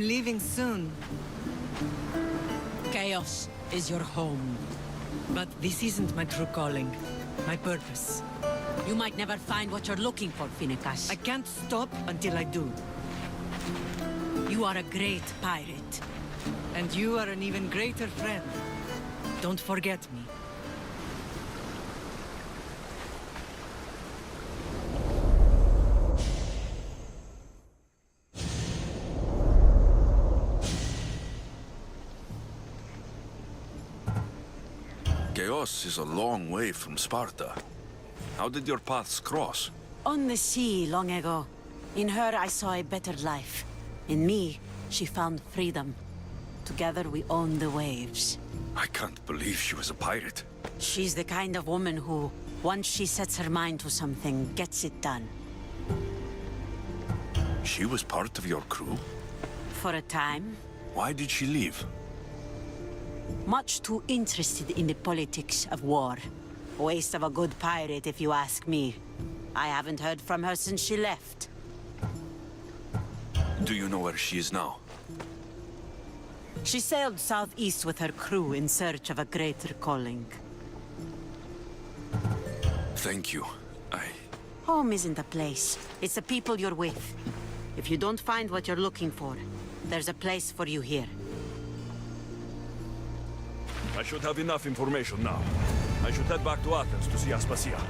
leaving soon. Chaos is your home. But this isn't my true calling. My purpose. You might never find what you're looking for, Finicus. I can't stop until I do. You are a great pirate. And you are an even greater friend. Don't forget me. Chaos is a long way from Sparta. How did your paths cross? On the sea long ago. In her I saw a better life. In me, she found freedom. Together we own the waves. I can't believe she was a pirate. She's the kind of woman who, once she sets her mind to something, gets it done. She was part of your crew? For a time. Why did she leave? Much too interested in the politics of war. Waste of a good pirate, if you ask me. I haven't heard from her since she left. Do you know where she is now? She sailed southeast with her crew in search of a greater calling. Thank you. Home isn't a place. It's the people you're with. If you don't find what you're looking for, there's a place for you here. I should have enough information now. I should head back to Athens to see Aspasia.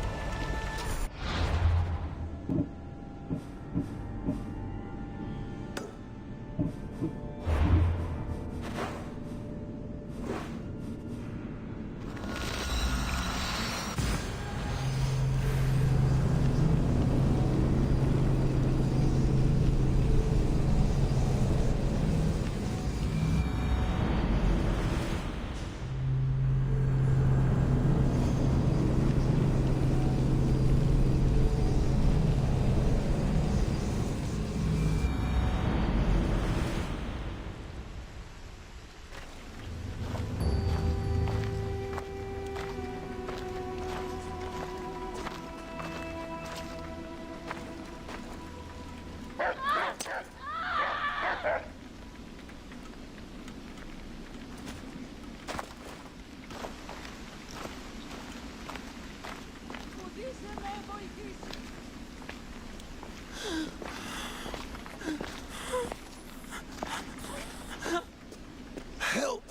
Help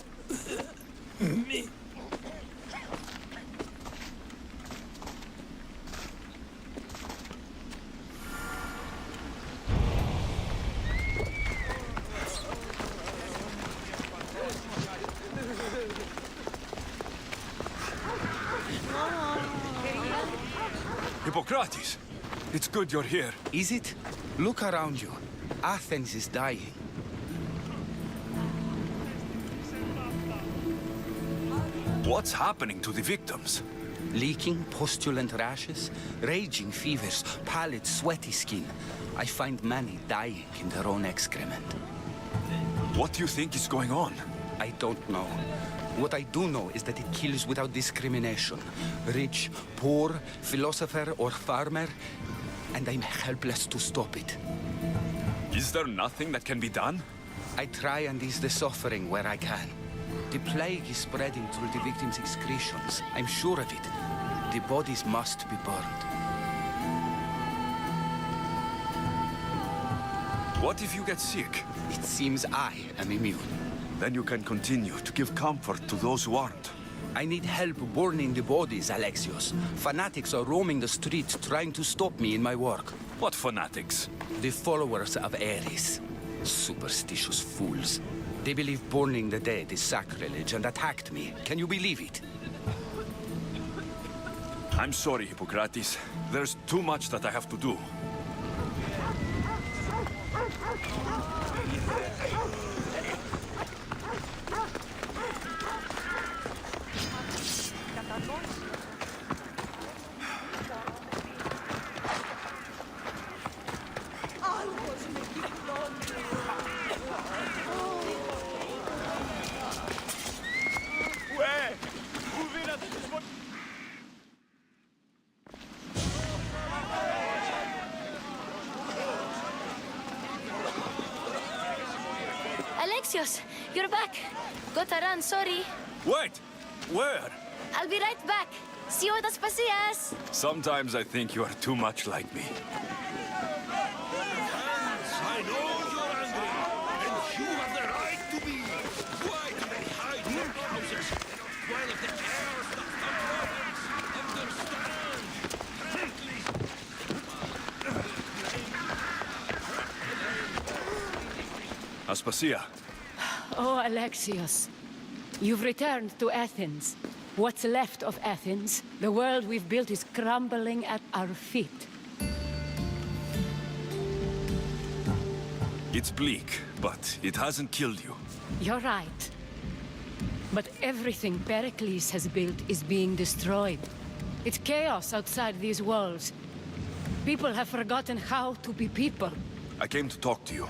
me. Hippocrates! It's good you're here. Is it? Look around you. Athens is dying. What's happening to the victims? Leaking, postulant rashes, raging fevers, pallid, sweaty skin. I find many dying in their own excrement. What do you think is going on? I don't know. What I do know is that it kills without discrimination. Rich, poor, philosopher or farmer, and I'm helpless to stop it. Is there nothing that can be done? I try and ease the suffering where I can. The plague is spreading through the victims' excretions. I'm sure of it. The bodies must be burned. What if you get sick? It seems I am immune. Then you can continue to give comfort to those who aren't. I need help burning the bodies, Alexios. Fanatics are roaming the streets trying to stop me in my work. What fanatics? The followers of Ares. Superstitious fools. They believe burning the dead is sacrilege and attacked me. Can you believe it? I'm sorry, Hippocrates. There's too much that I have to do. Alexios, you're back. Gotta run, sorry. Wait! Where? I'll be right back. See you at Aspasias. Sometimes I think you are too much like me. I know you're angry, and you have the right to be. Why do they hide their houses while the heirs of the province understand? Aspasia, Oh, Alexios. You've returned to Athens. What's left of Athens, the world we've built is crumbling at our feet. it's bleak, but it hasn't killed you. You're right. But everything Pericles has built is being destroyed. It's chaos outside these walls. People have forgotten how to be people. I came to talk to you.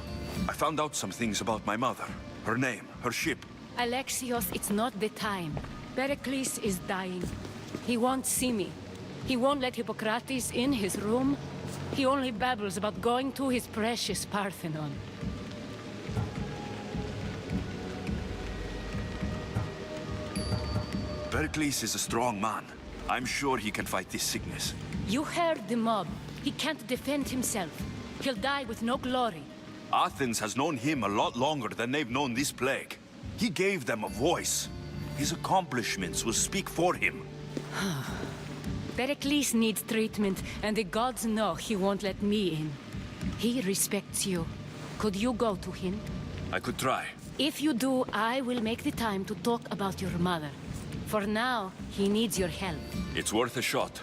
I found out some things about my mother. Her name, her ship. Alexios, it's not the time. Pericles is dying. He won't see me. He won't let Hippocrates in his room. He only babbles about going to his precious Parthenon. Pericles is a strong man. I'm sure he can fight this sickness. You heard the mob. He can't defend himself. He'll die with no glory. Athens has known him a lot longer than they've known this plague. He gave them a voice. His accomplishments will speak for him. Pericles needs treatment, and the gods know he won't let me in. He respects you. Could you go to him? I could try. If you do, I will make the time to talk about your mother. For now, he needs your help. It's worth a shot.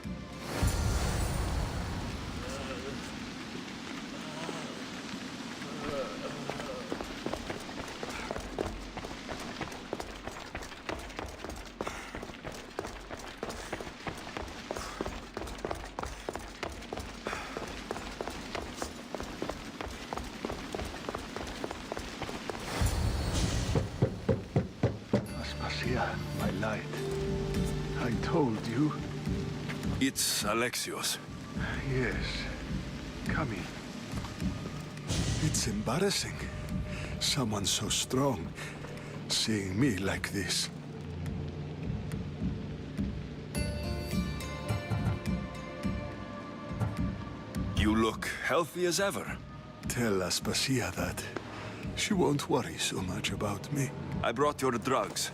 Aspasia, my light. I told you. It's Alexios. Yes. Come in. It's embarrassing. Someone so strong seeing me like this. You look healthy as ever. Tell Aspasia that. She won't worry so much about me. I brought your drugs.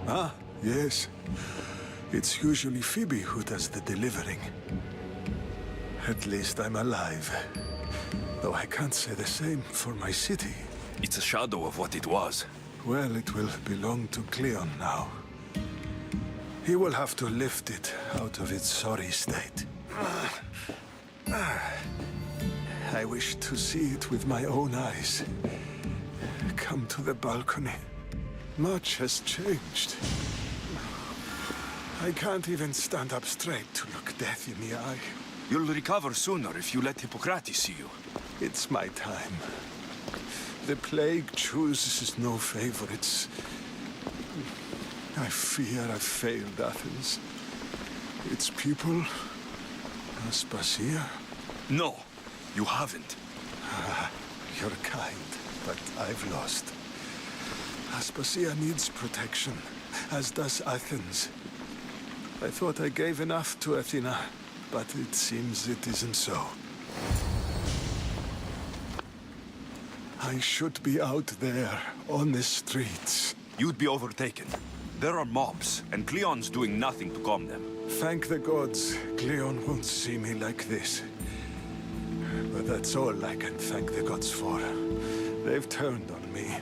Ah, yes. It's usually Phoebe who does the delivering. At least I'm alive. Though I can't say the same for my city. It's a shadow of what it was. Well, it will belong to Cleon now. He will have to lift it out of its sorry state. I wish to see it with my own eyes. Come to the balcony. Much has changed. I can't even stand up straight to look death in the eye. You'll recover sooner if you let Hippocrates see you. It's my time. The plague chooses no favorites. I fear I've failed Athens. Its people, Aspasia. No, you haven't. You're kind, but I've lost. Aspasia needs protection, as does Athens. I thought I gave enough to Athena, but it seems it isn't so. I should be out there, on the streets. You'd be overtaken. There are mobs, and Cleon's doing nothing to calm them. Thank the gods, Cleon won't see me like this. But that's all I can thank the gods for. They've turned on me.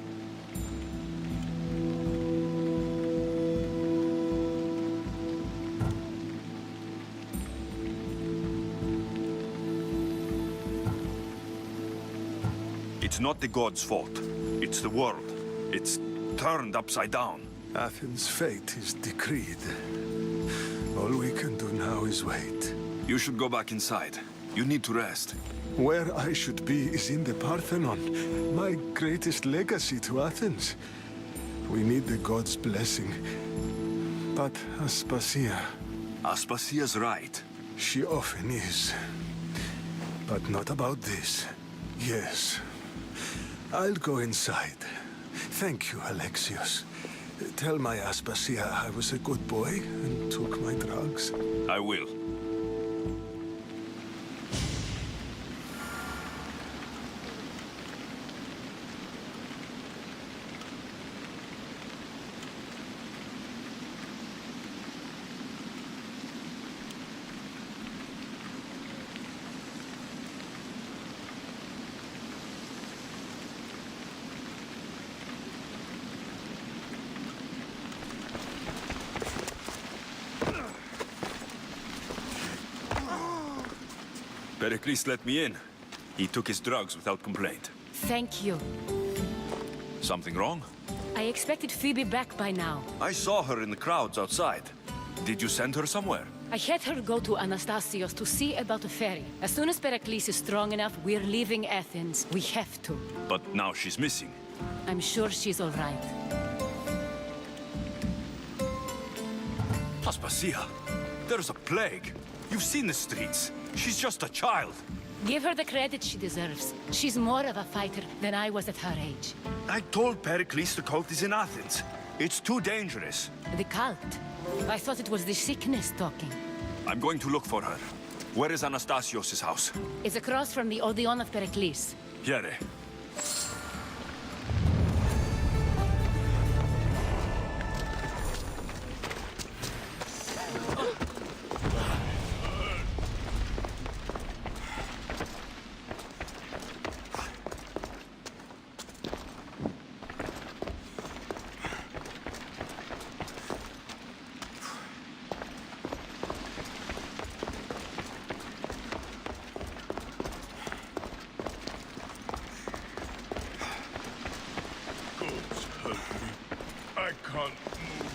It's not the gods' fault. It's the world. It's turned upside down. Athens' fate is decreed. All we can do now is wait. You should go back inside. You need to rest. Where I should be is in the Parthenon, my greatest legacy to Athens. We need the gods' blessing. But Aspasia, Aspasia's right. she often is. But not about this. Yes. I'll go inside. Thank you, Alexios. Tell my Aspasia I was a good boy and took my drugs. I will. Pericles let me in. He took his drugs without complaint. Thank you. Something wrong? I expected Phoebe back by now. I saw her in the crowds outside. Did you send her somewhere? I had her go to Anastasios to see about a ferry. As soon as Pericles is strong enough, we're leaving Athens. We have to. But now she's missing. I'm sure she's all right. Aspasia, there's a plague. You've seen the streets. She's just a child. Give her the credit she deserves. She's more of a fighter than I was at her age. I told Pericles the cult is in Athens. It's too dangerous. The cult? I thought it was the sickness talking. I'm going to look for her. Where is Anastasios' house? It's across from the Odeon of Pericles. Here. I can't move.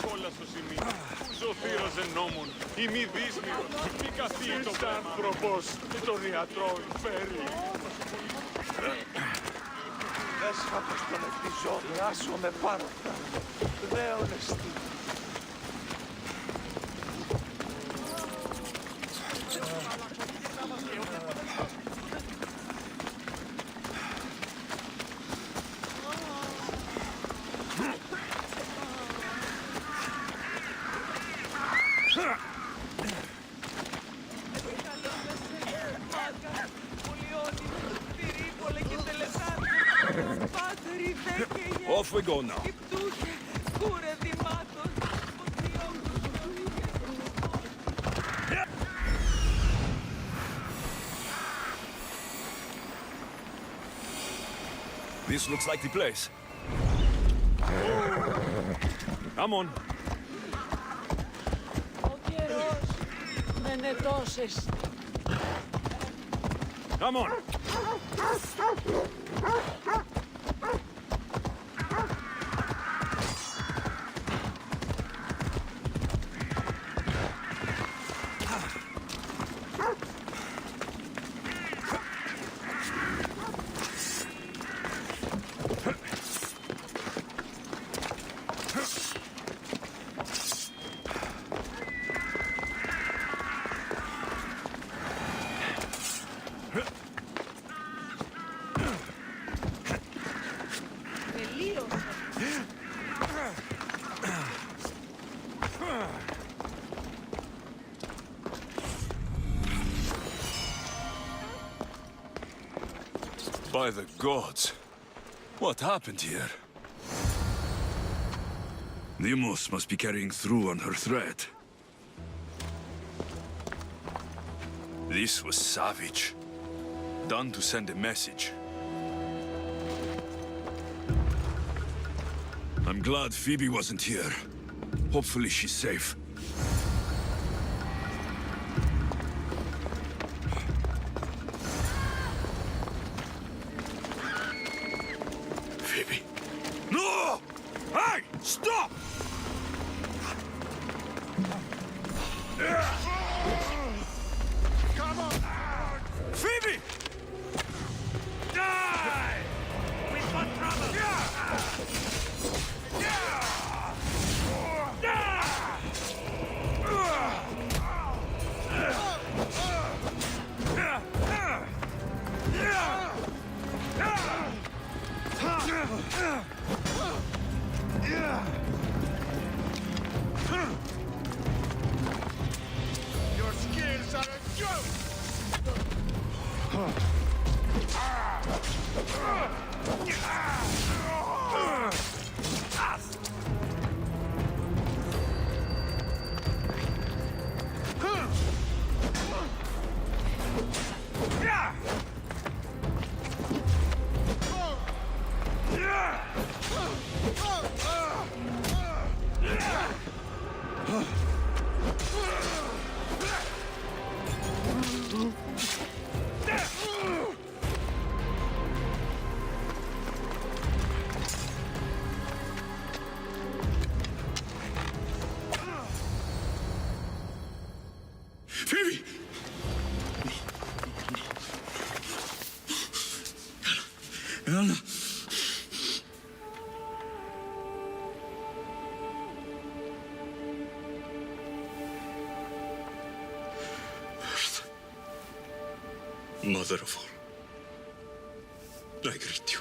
Κόλλα στο σημείο. Ζωφύρος εν νόμων. Η μη δύσμυρος. Μη καθίσει το άνθρωπος. Τον ιατρό φέρει. Έσφατος τον εκτιζόνι. Άσο με πάρα. Δέονες τι. Off we go now. This looks like the place. Come on. Come on. By the gods, what happened here? Deimos must be carrying through on her threat. This was savage. Done to send a message. I'm glad Phoebe wasn't here. Hopefully she's safe. Phoebe. No! Hey! Stop! Come on! Phoebe! Die! We've got trouble! Phoebe! Anna. Earth, Mother of all, I greet you.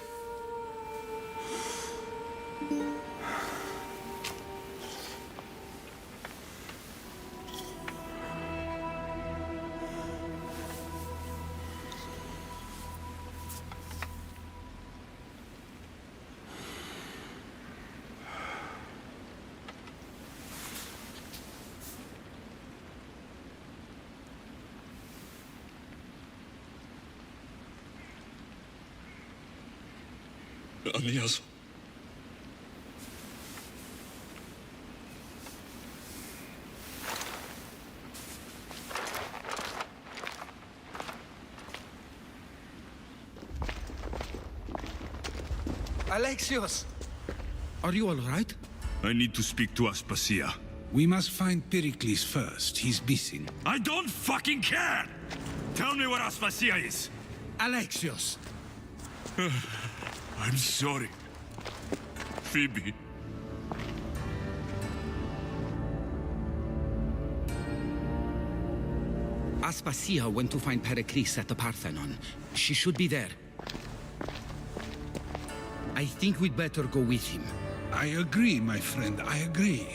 Aniaso. Alexios! Are you all right? I need to speak to Aspasia. We must find Pericles first. He's missing. I don't fucking care! Tell me where Aspasia is! Alexios! I'm sorry. Phoebe. Aspasia went to find Pericles at the Parthenon. She should be there. I think we'd better go with him. I agree, my friend. I agree.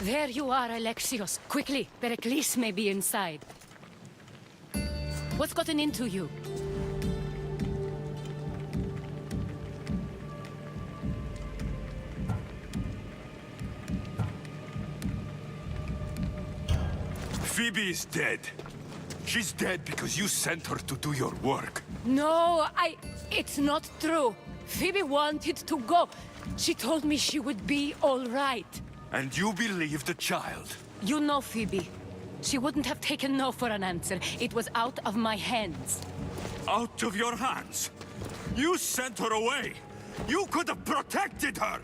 There you are, Alexios. Quickly, Pericles may be inside. What's gotten into you? Phoebe is dead. She's dead because you sent her to do your work. No, it's not true. Phoebe wanted to go. She told me she would be all right. And you believe the child? You know Phoebe. She wouldn't have taken no for an answer. It was out of my hands. Out of your hands? You sent her away! You could have protected her!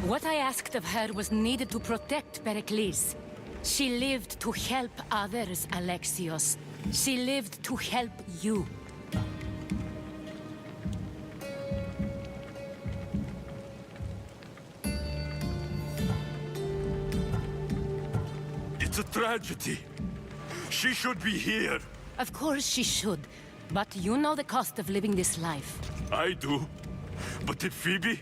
What I asked of her was needed to protect Pericles. She lived to help others, Alexios. She lived to help you. It's a tragedy. She should be here. Of course she should. But you know the cost of living this life. I do. But did Phoebe?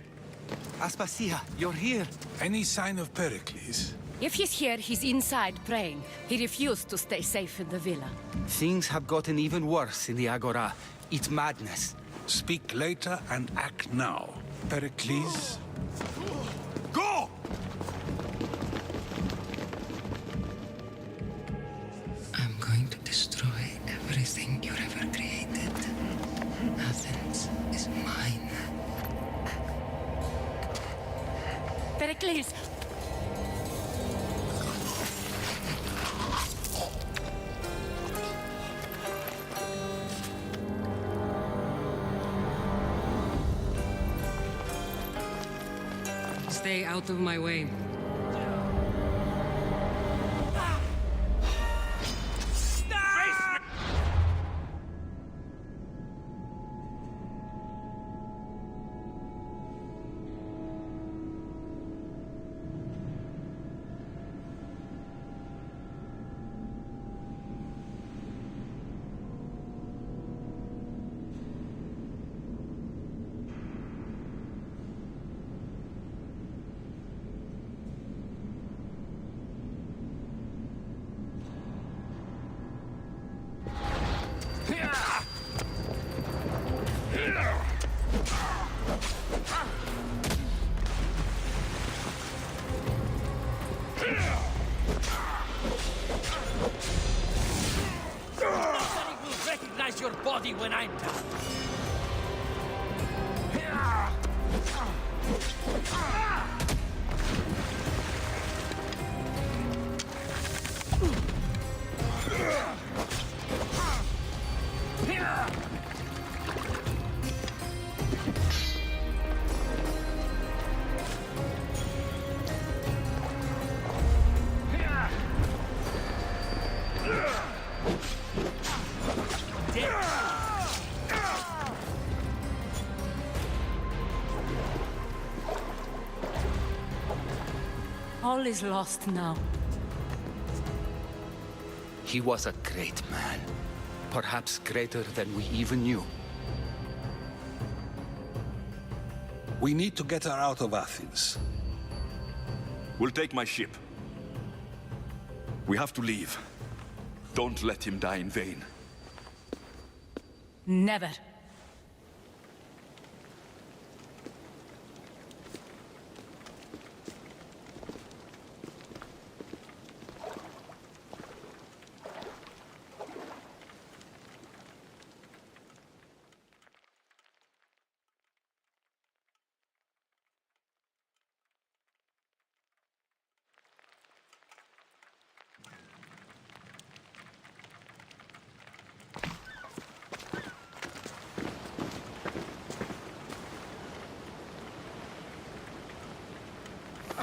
Aspasia, you're here. Any sign of Pericles? If he's here, he's inside praying. He refused to stay safe in the villa. Things have gotten even worse in the Agora. It's madness. Speak later and act now. Pericles? Go! I'm going to destroy everything you've ever created. Athens is mine. Pericles! Stay out of my way. Nobody will recognize your body when I'm done. All is lost now. He was a great man. Perhaps greater than we even knew. We need to get her out of Athens. We'll take my ship. We have to leave. Don't let him die in vain. Never.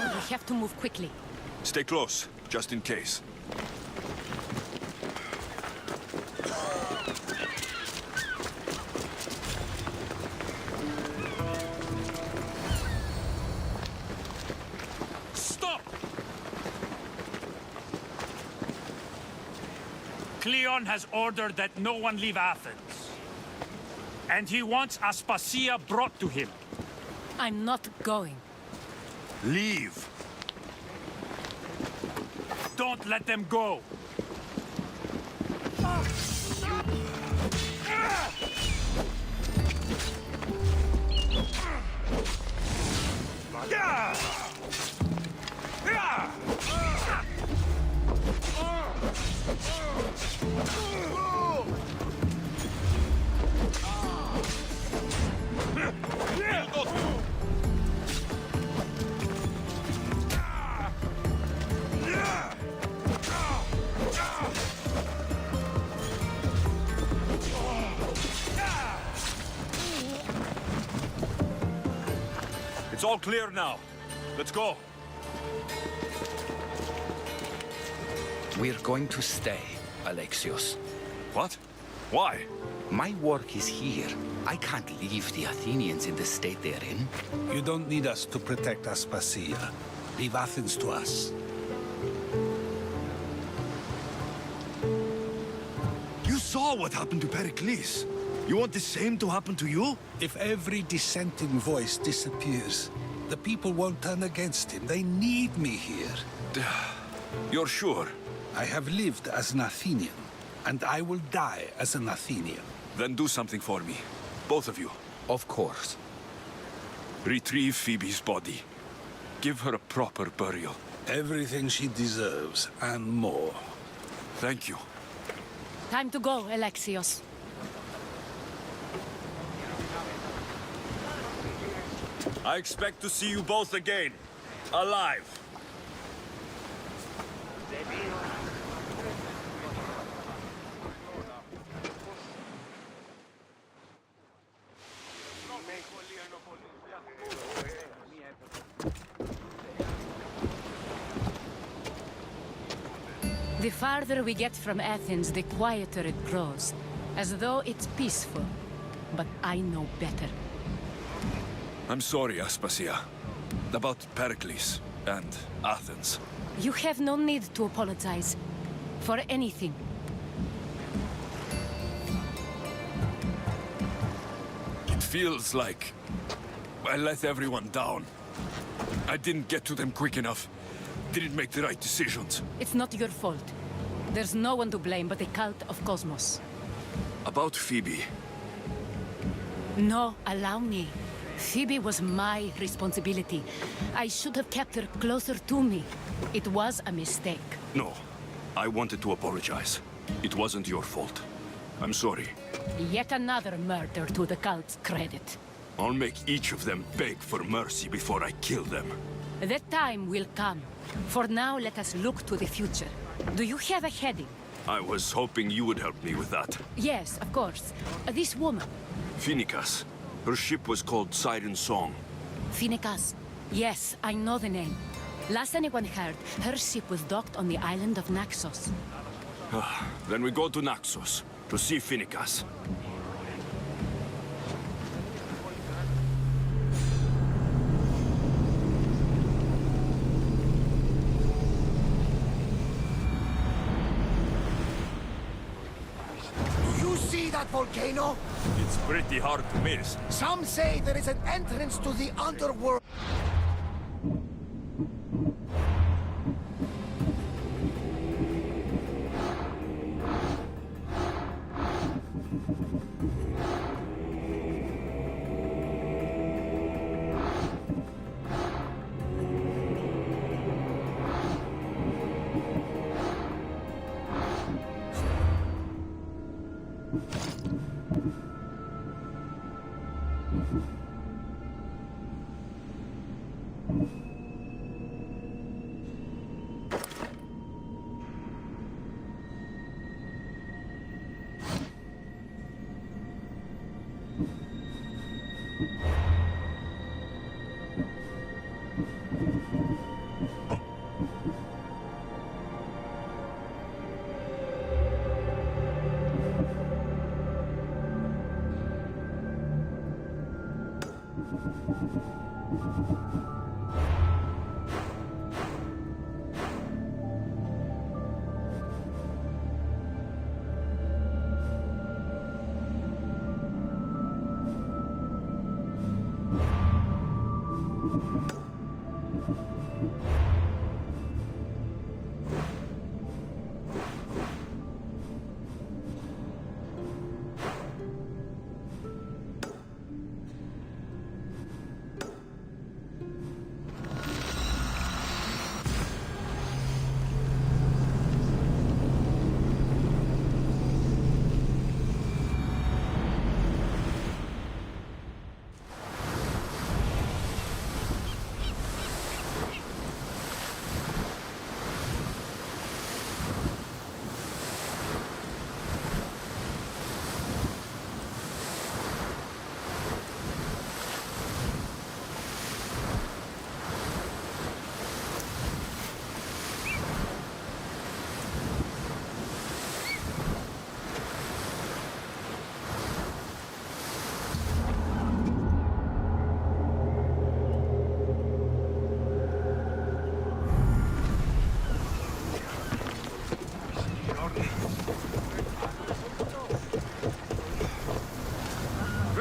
We have to move quickly. Stay close, just in case. Cleon has ordered that no one leave Athens. And he wants Aspasia brought to him. I'm not going. Leave. Don't let them go. It's all clear now. Let's go. We're going to stay, Alexios. What? Why? My work is here. I can't leave the Athenians in the state they're in. You don't need us to protect Aspasia. Leave Athens to us. You saw what happened to Pericles. You want the same to happen to you? If every dissenting voice disappears, the people won't turn against him. They need me here. You're sure? I have lived as an Athenian, and I will die as an Athenian. Then do something for me. Both of you. Of course. Retrieve Phoebe's body. Give her a proper burial. Everything she deserves, and more. Thank you. Time to go, Alexios. I expect to see you both again. Alive. The farther we get from Athens, the quieter it grows. As though it's peaceful. But I know better. I'm sorry, Aspasia. About Pericles and Athens. You have no need to apologize. For anything. It feels like I let everyone down. I didn't get to them quick enough. Didn't make the right decisions. It's not your fault. There's no one to blame but the cult of Cosmos. About Phoebe. No, allow me. Phoebe was my responsibility. I should have kept her closer to me. It was a mistake. No. I wanted to apologize. It wasn't your fault. I'm sorry. Yet another murder to the cult's credit. I'll make each of them beg for mercy before I kill them. That time will come. For now, let us look to the future. Do you have a heading? I was hoping you would help me with that. Yes, of course. This woman. Phoenicas. Her ship was called Siren Song. Phoenicas. Yes, I know the name. Last anyone heard, her ship was docked on the island of Naxos. Then we go to Naxos to see Phoenicas. Do you see that volcano? It's pretty hard to miss. Some say there is an entrance to the underworld.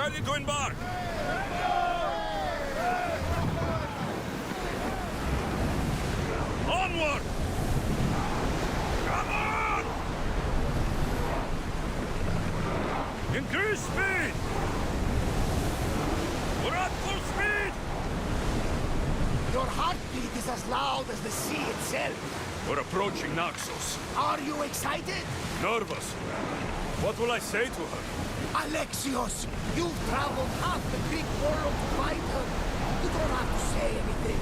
Ready to embark! Onward! Come on! Increase speed! We're at full speed! Your heartbeat is as loud as the sea itself. We're approaching Naxos. Are you excited? Nervous. What will I say to her? Alexios, you've traveled half the Greek world to find her. You don't have to say anything.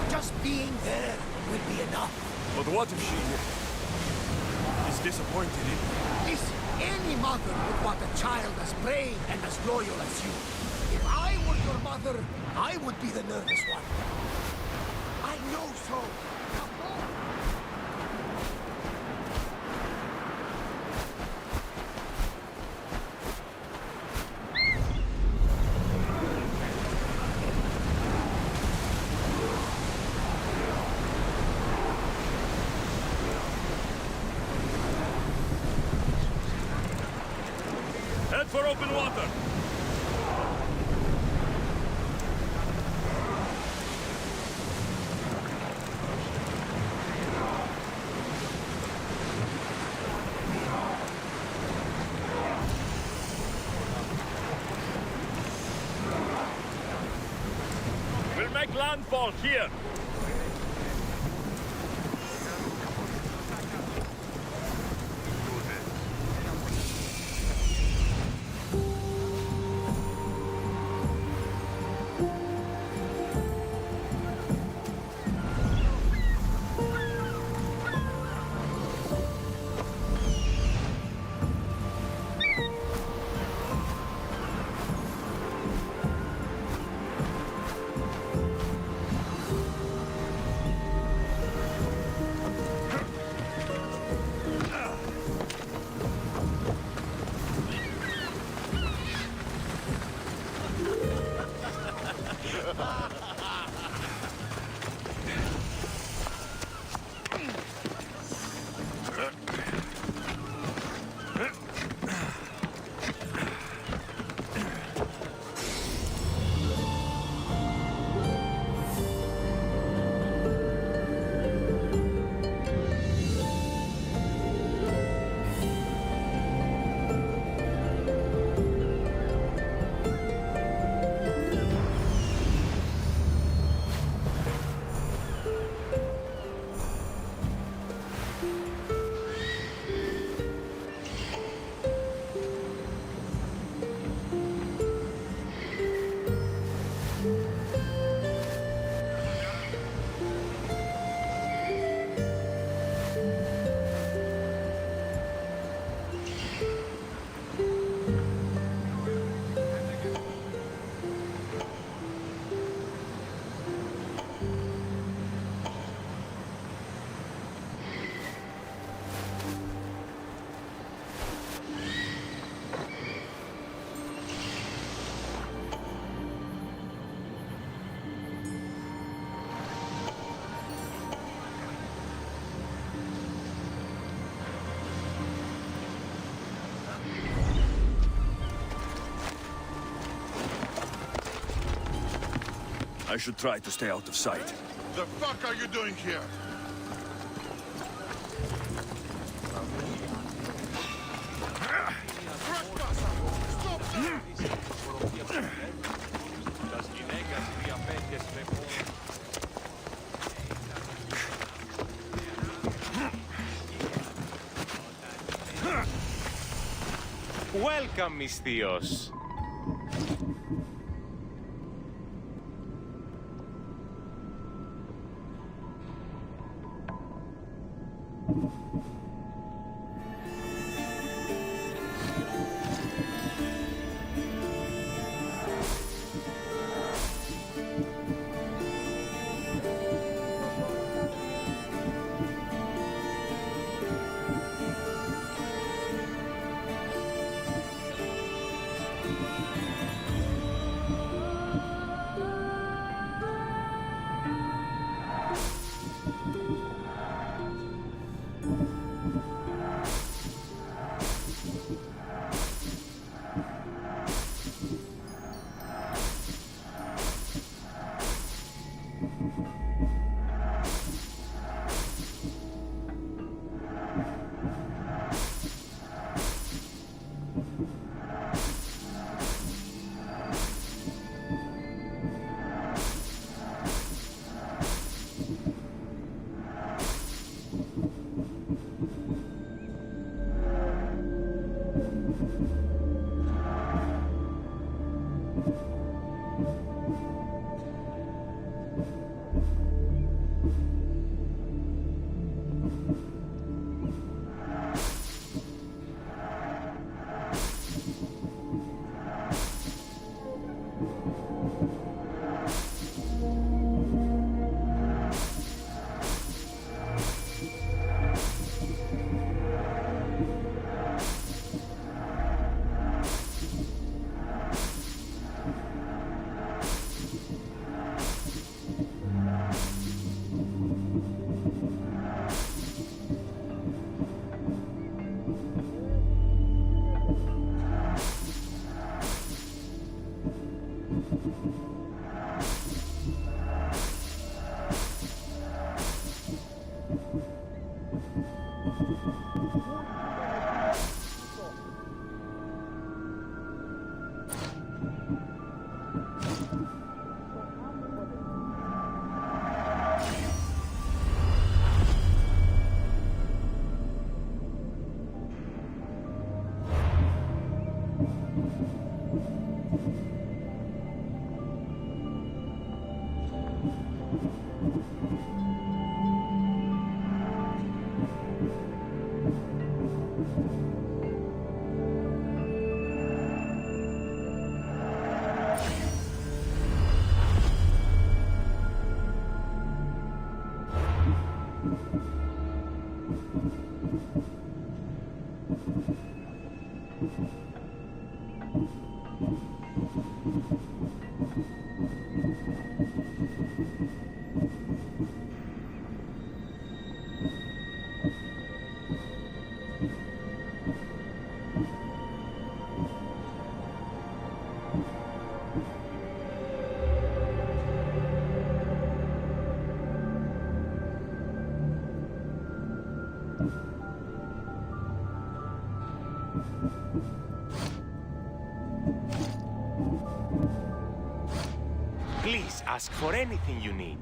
Just being there will be enough. But what if she is disappointed in me? Listen, any mother would want a child as brave and as loyal as you. If I were your mother, I would be the nervous one. I know so. Come on. Head for open water! We'll make landfall here! I should try to stay out of sight. The fuck are you doing here? Welcome, Misthios. Please ask for anything you need.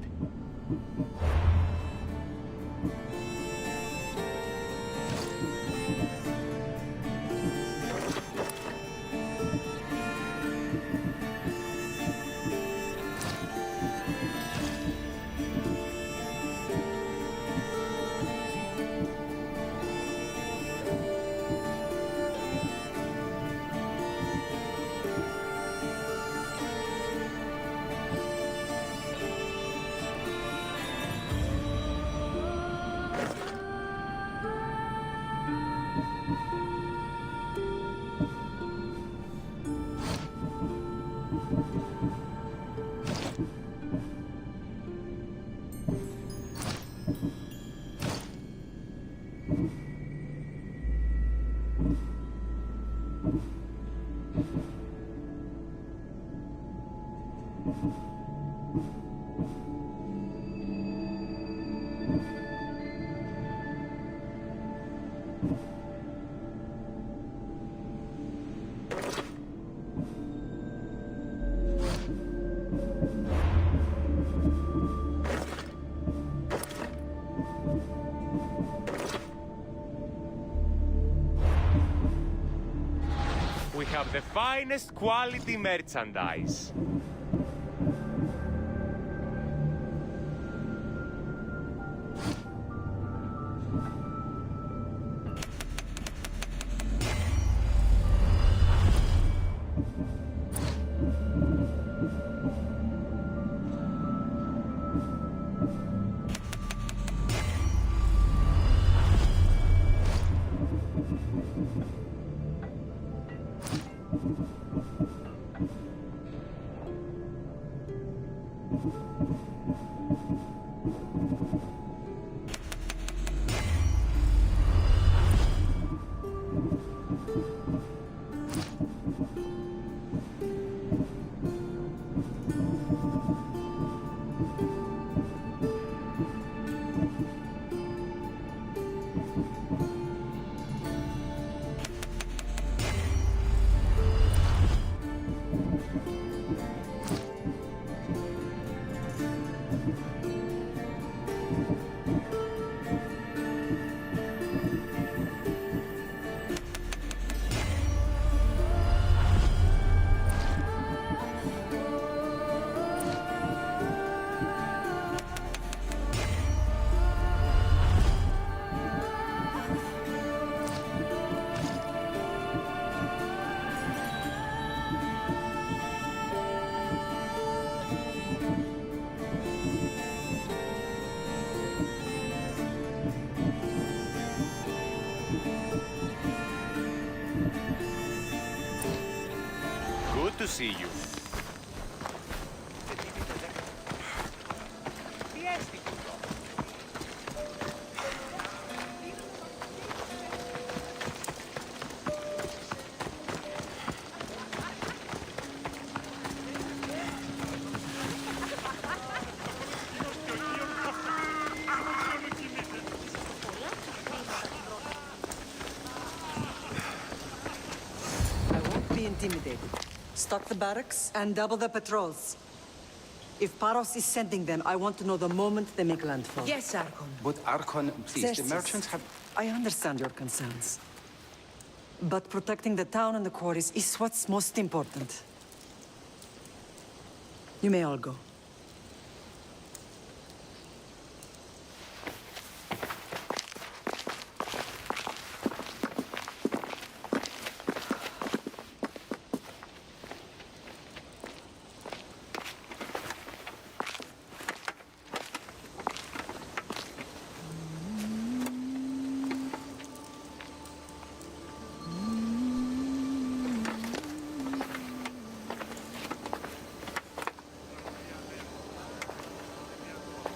We have the finest quality merchandise. Good to see you. Be intimidated. Stock the barracks and double the patrols. If Paros is sending them, I want to know the moment they make landfall. Yes, Archon. But Archon, please, the merchants have... I understand your concerns. But protecting the town and the quarries is what's most important. You may all go.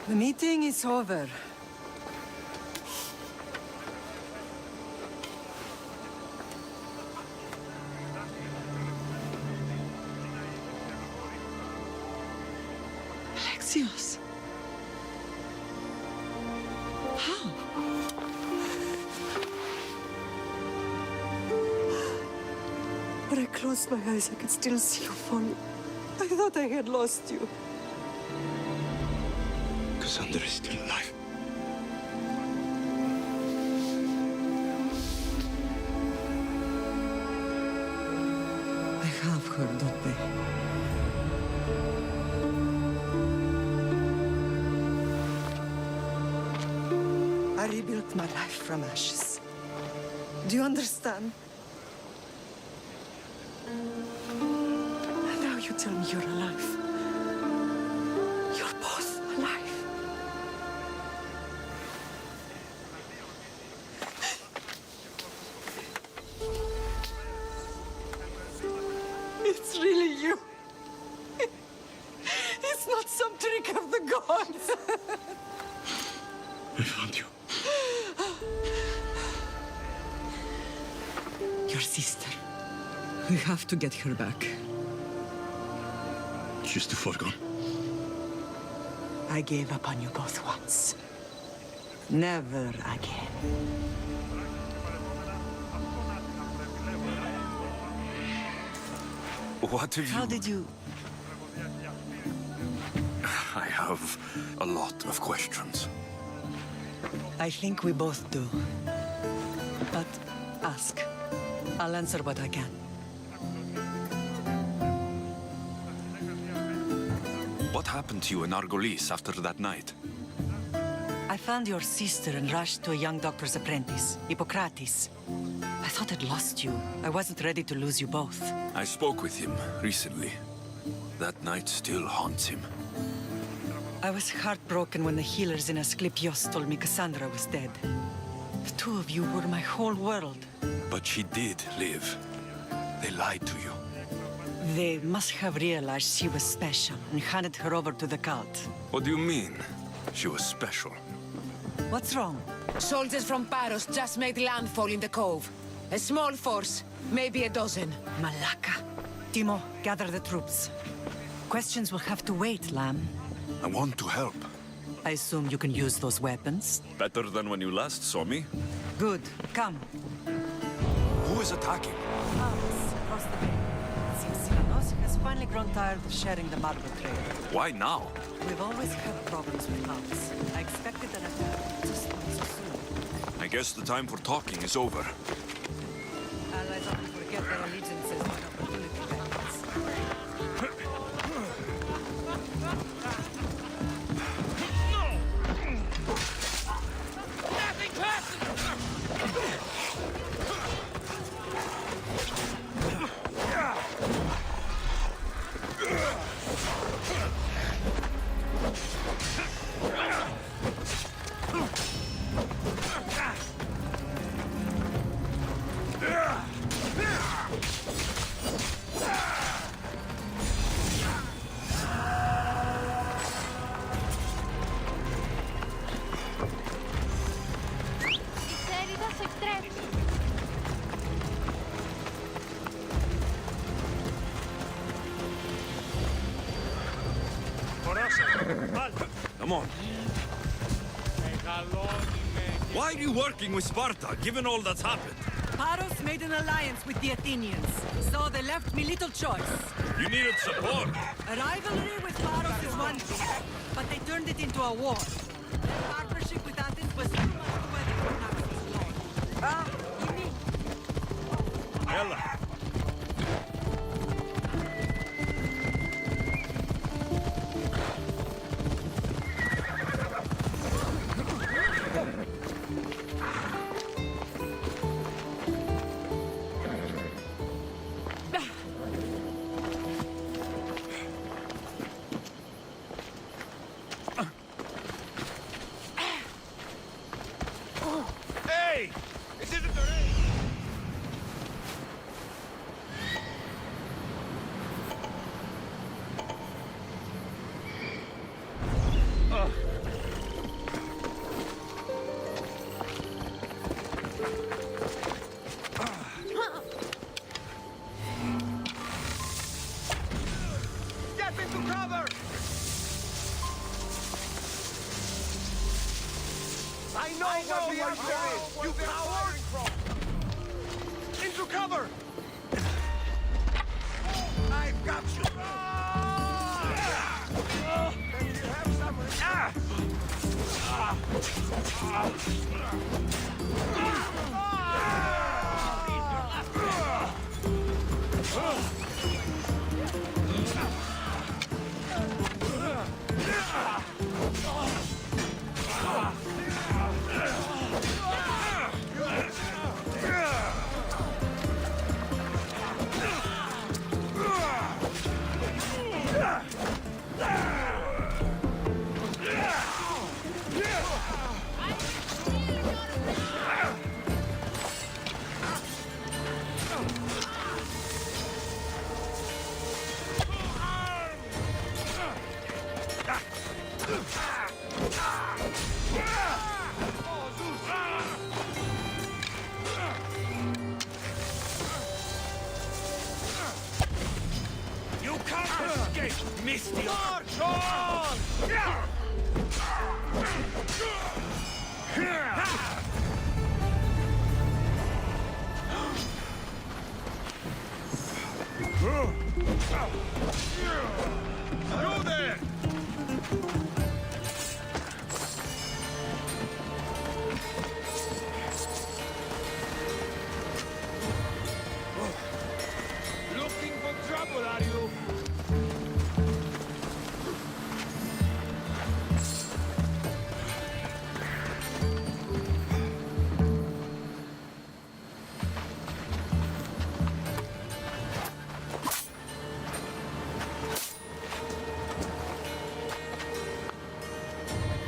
The meeting is over. Alexios. How? When I closed my eyes, I could still see you falling. I thought I had lost you. Cassandra is still alive. I have her, don't they? I rebuilt my life from ashes. Do you understand? And now you tell me you're alive. You're both alive. It's really you. It's not some trick of the gods. I found you. Your sister. We have to get her back. She's too far gone. I gave up on you both once. Never again. What have you... How did you... I have a lot of questions. I think we both do. But ask. I'll answer what I can. What happened to you in Argolis after that night? I found your sister and rushed to a young doctor's apprentice, Hippocrates. I thought I'd lost you. I wasn't ready to lose you both. I spoke with him recently. That night still haunts him. I was heartbroken when the healers in Asclepios told me Cassandra was dead. The two of you were my whole world. But she did live. They lied to you. They must have realized she was special and handed her over to the cult. What do you mean? She was special. What's wrong? Soldiers from Paros just made landfall in the cove. A small force, maybe a dozen. Malaka. Timo, gather the troops. Questions will have to wait, Lamb. I want to help. I assume you can use those weapons? Better than when you last saw me. Good. Come. Who is attacking? Paros, across the bay. It seems Silanos has finally grown tired of sharing the marble trade. Why now? We've always had problems with Paros. I expected an attack, just not so soon. I guess the time for talking is over. Allies often forget their allegiances when opportunity beckons. Nothing passes! Come on. Why are you working with Sparta, given all that's happened? Paros made an alliance with the Athenians, so they left me little choice. You needed support. A rivalry with Paros is one thing, but they turned it into a war. Their partnership with Athens was too much to weather for Naxos' law. Ah, you mean? Ella. Hey! This isn't the race! Get into cover! I know what the answer is! You coward! Into cover! I've got you! Can you have some You can't escape, Misty! March on! You there! Looking for trouble, are you?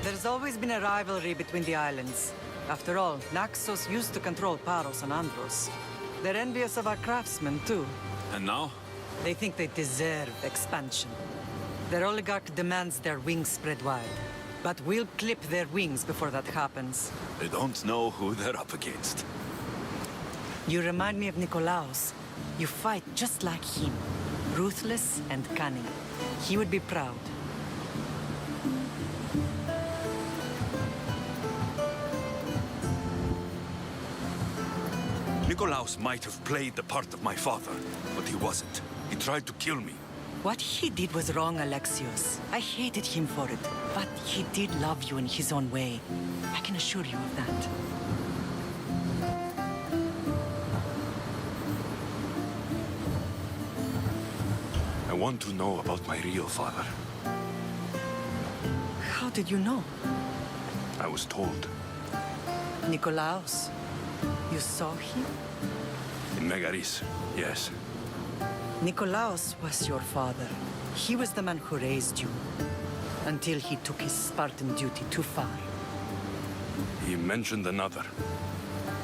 There's always been a rivalry between the islands. After all, Naxos used to control Paros and Andros. They're envious of our craftsmen, too. And now? They think they deserve expansion. Their oligarch demands their wings spread wide. But we'll clip their wings before that happens. They don't know who they're up against. You remind me of Nikolaos. You fight just like him. Ruthless and cunning. He would be proud. Nikolaos might have played the part of my father, but he wasn't. He tried to kill me. What he did was wrong, Alexios. I hated him for it. But he did love you in his own way. I can assure you of that. I want to know about my real father. How did you know? I was told. Nikolaos. You saw him? In Megaris, yes. Nikolaos was your father. He was the man who raised you. Until he took his Spartan duty too far. He mentioned another.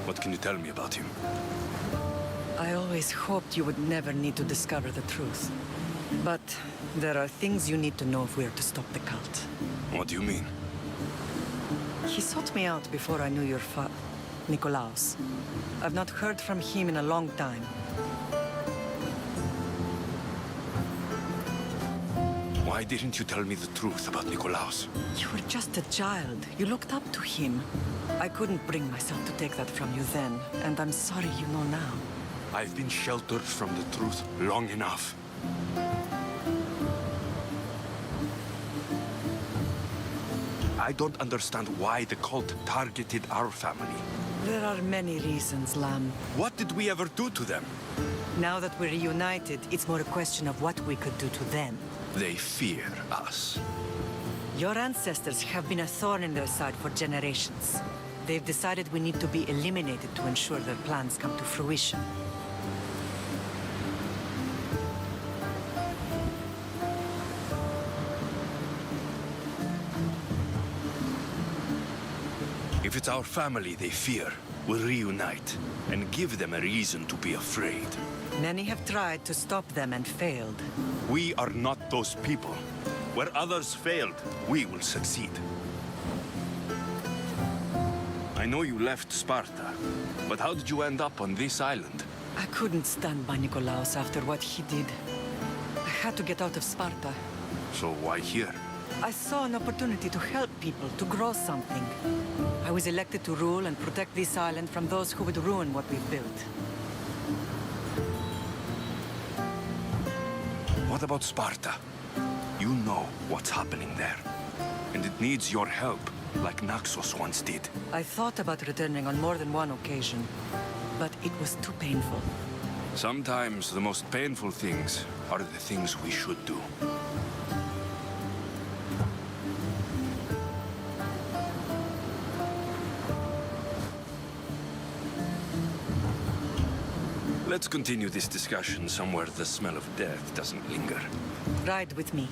What can you tell me about him? I always hoped you would never need to discover the truth. But there are things you need to know if we are to stop the cult. What do you mean? He sought me out before I knew your Nikolaos. I've not heard from him in a long time. Why Why didn't you tell me the truth about Nikolaos? You were just a child. You looked up to him. I couldn't bring myself to take that from you then, and I'm sorry you know now. I've been sheltered from the truth long enough. I don't understand why the cult targeted our family. There are many reasons, Lamb. What did we ever do to them? Now that we're reunited, it's more a question of what we could do to them. They fear us. Your ancestors have been a thorn in their side for generations. They've decided we need to be eliminated to ensure their plans come to fruition. If it's our family they fear, we'll reunite and give them a reason to be afraid. Many have tried to stop them and failed. We are not those people. Where others failed, we will succeed. I know you left Sparta, but how did you end up on this island? I couldn't stand by Nikolaos after what he did. I had to get out of Sparta. So why here? I saw an opportunity to help people, to grow something. I was elected to rule and protect this island from those who would ruin what we've built. What about Sparta? You know what's happening there. And it needs your help, like Naxos once did. I thought about returning on more than one occasion, but it was too painful. Sometimes the most painful things are the things we should do. Let's continue this discussion somewhere the smell of death doesn't linger. Ride with me.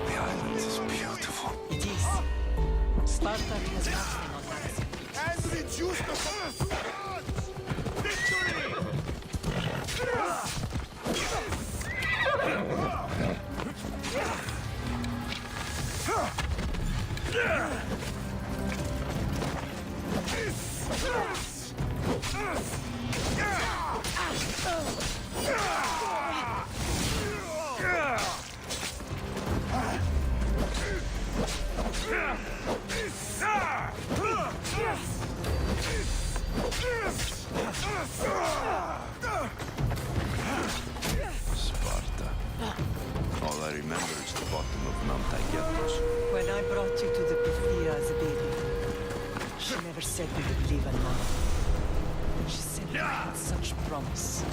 The island is beautiful. It is. Sparta has nothing on that. And reduce the odds! Victory! Sparta. All I remember is the bottom of Mount Aigietos. When I brought you to the Pythia as a baby, she never said we would live alone. She said we had such promise.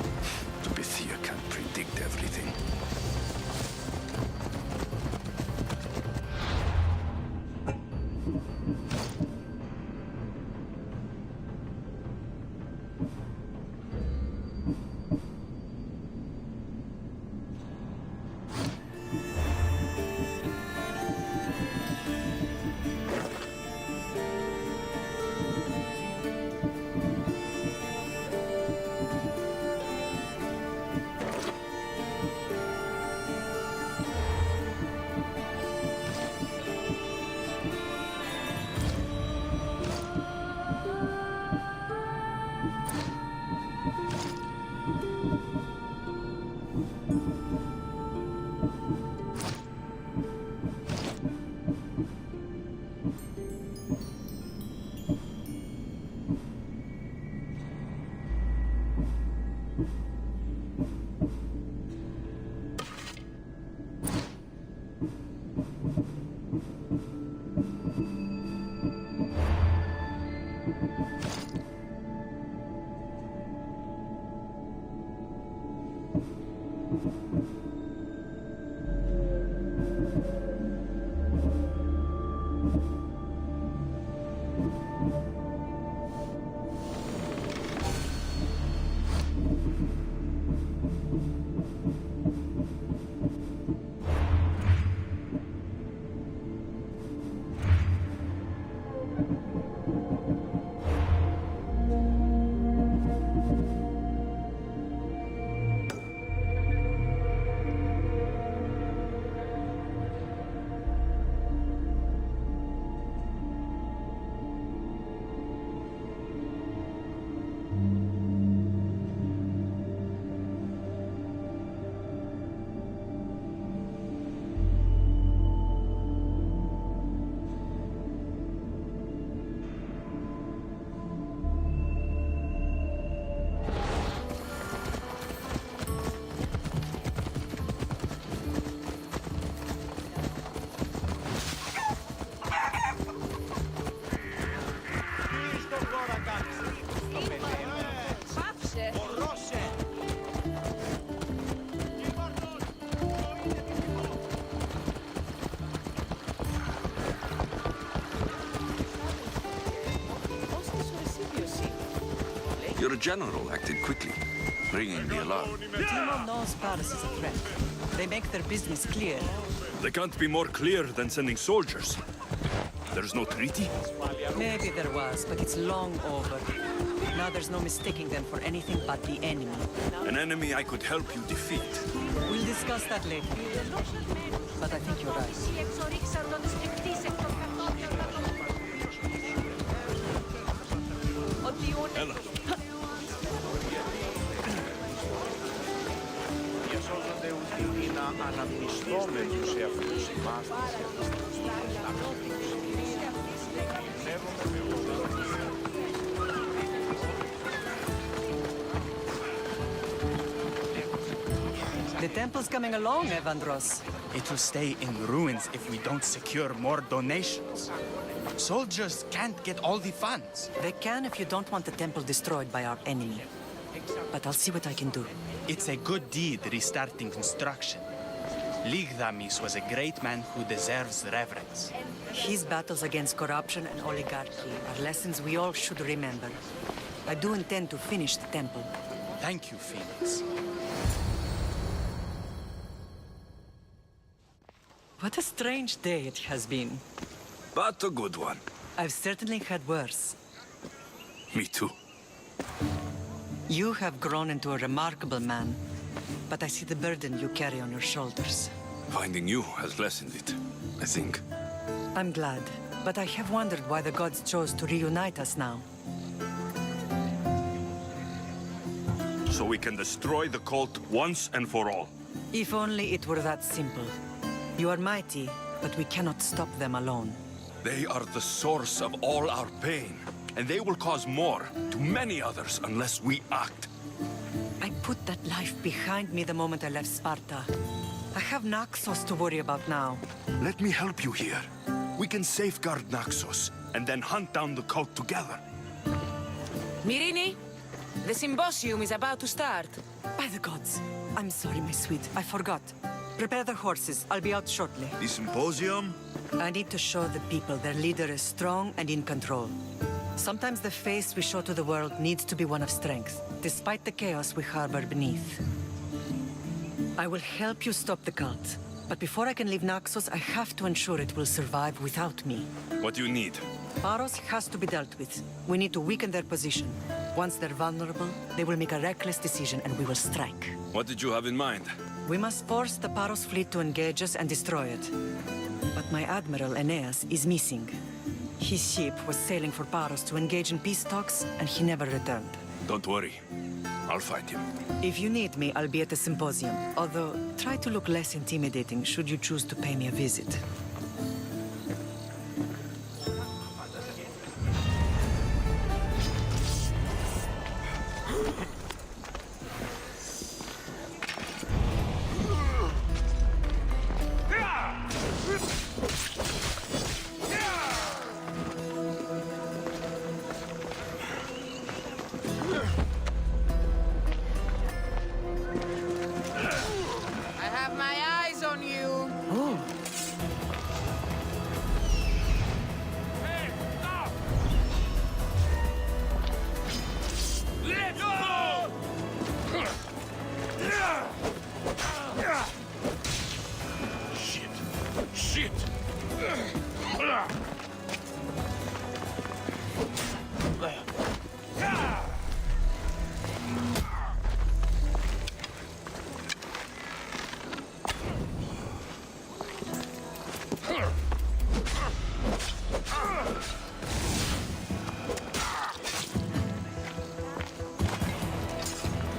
The Pythia can't predict everything. Your general acted quickly, ringing the alarm. Timon knows Paris is a threat. They make their business clear. They can't be more clear than sending soldiers. There's no treaty? Maybe there was, but it's long over. Now there's no mistaking them for anything but the enemy. An enemy I could help you defeat. We'll discuss that later. But I think you're right. Ella. Διασώζονται ουδοί να αναμνηστόμενους σε αυτούς εμάς τις The temple's coming along, Evandros. It will stay in ruins if we don't secure more donations. Soldiers can't get all the funds. They can if you don't want the temple destroyed by our enemy. But I'll see what I can do. It's a good deed restarting construction. Ligdamis was a great man who deserves reverence. His battles against corruption and oligarchy are lessons we all should remember. I do intend to finish the temple. Thank you, Phoenix. What a strange day it has been. But a good one. I've certainly had worse. Me too. You have grown into a remarkable man, but I see the burden you carry on your shoulders. Finding you has lessened it, I think. I'm glad, but I have wondered why the gods chose to reunite us now. So we can destroy the cult once and for all. If only it were that simple. You are mighty, but we cannot stop them alone. They are the source of all our pain, and they will cause more to many others unless we act. I put that life behind me the moment I left Sparta. I have Naxos to worry about now. Let me help you here. We can safeguard Naxos, and then hunt down the cult together. Myrrine, the symposium is about to start. By the gods. I'm sorry, my sweet. I forgot. Prepare the horses. I'll be out shortly. The symposium? I need to show the people their leader is strong and in control. Sometimes the face we show to the world needs to be one of strength, despite the chaos we harbor beneath. I will help you stop the cult. But before I can leave Naxos, I have to ensure it will survive without me. What do you need? Paros has to be dealt with. We need to weaken their position. Once they're vulnerable, they will make a reckless decision and we will strike. What did you have in mind? We must force the Paros fleet to engage us and destroy it. But my admiral, Aeneas, is missing. His ship was sailing for Paros to engage in peace talks, and he never returned. Don't worry. I'll find him. If you need me, I'll be at the symposium. Although, try to look less intimidating should you choose to pay me a visit.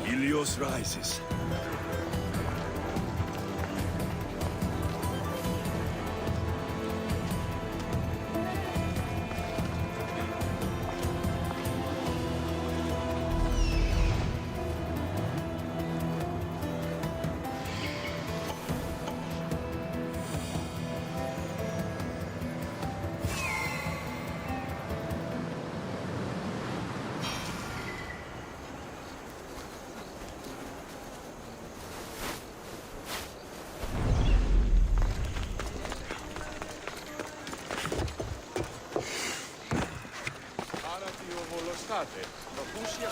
Helios rises. Προστάτε, προπούσια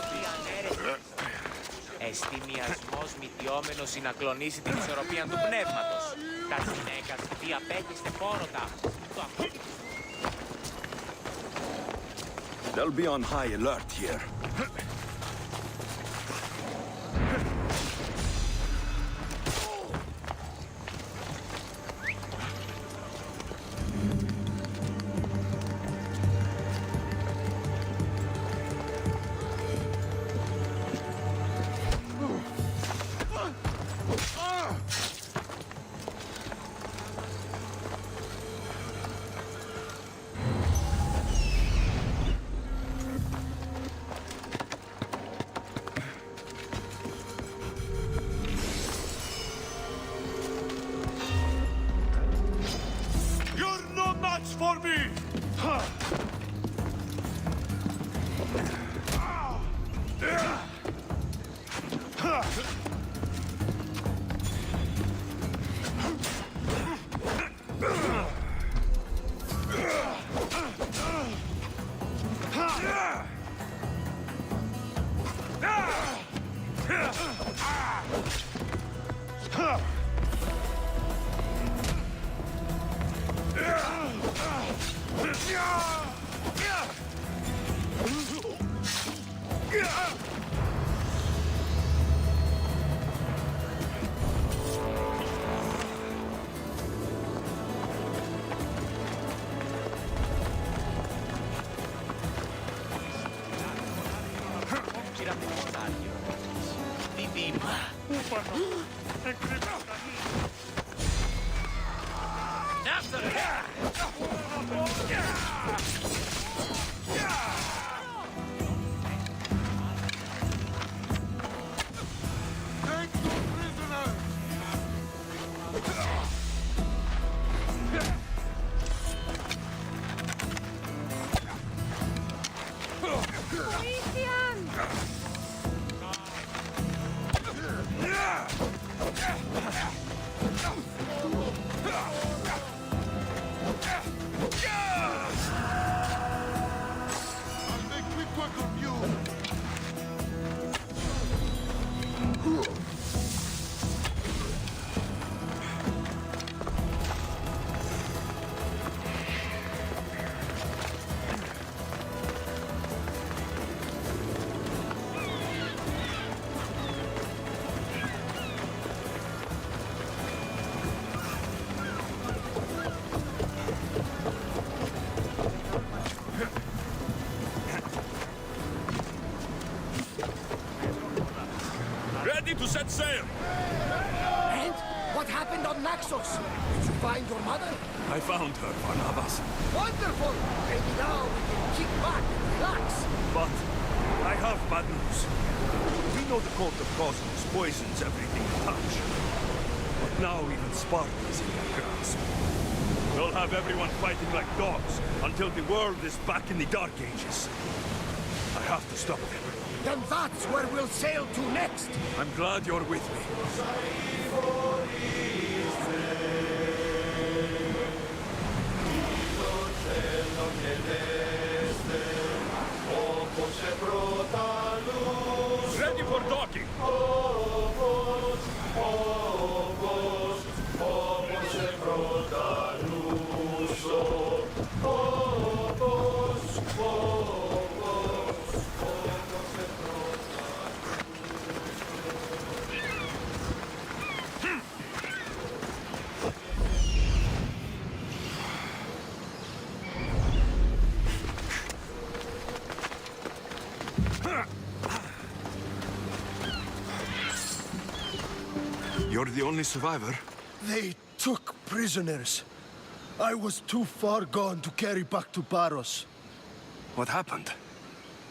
Εστιμιασμός μυτιόμενος να κλονίσει την ισορροπία του πνεύματος. Τα γυναίκας τι απέκτηστε πόρωτα. Το ακούτε. They'll be on high alert here. For me! To set sail! And what happened on Naxos? Did you find your mother? I found her, Barnabas. Wonderful! Maybe now we can kick back and relax. But I have bad news. We know the cult of Cosmos poisons everything it touches. But now even Sparta is in their grasp. They'll have everyone fighting like dogs until the world is back in the Dark Ages. I have to stop them. Then that's where we'll sail to next! I'm glad you're with me. Ready for docking! You're the only survivor? They took prisoners. I was too far gone to carry back to Baros. What happened?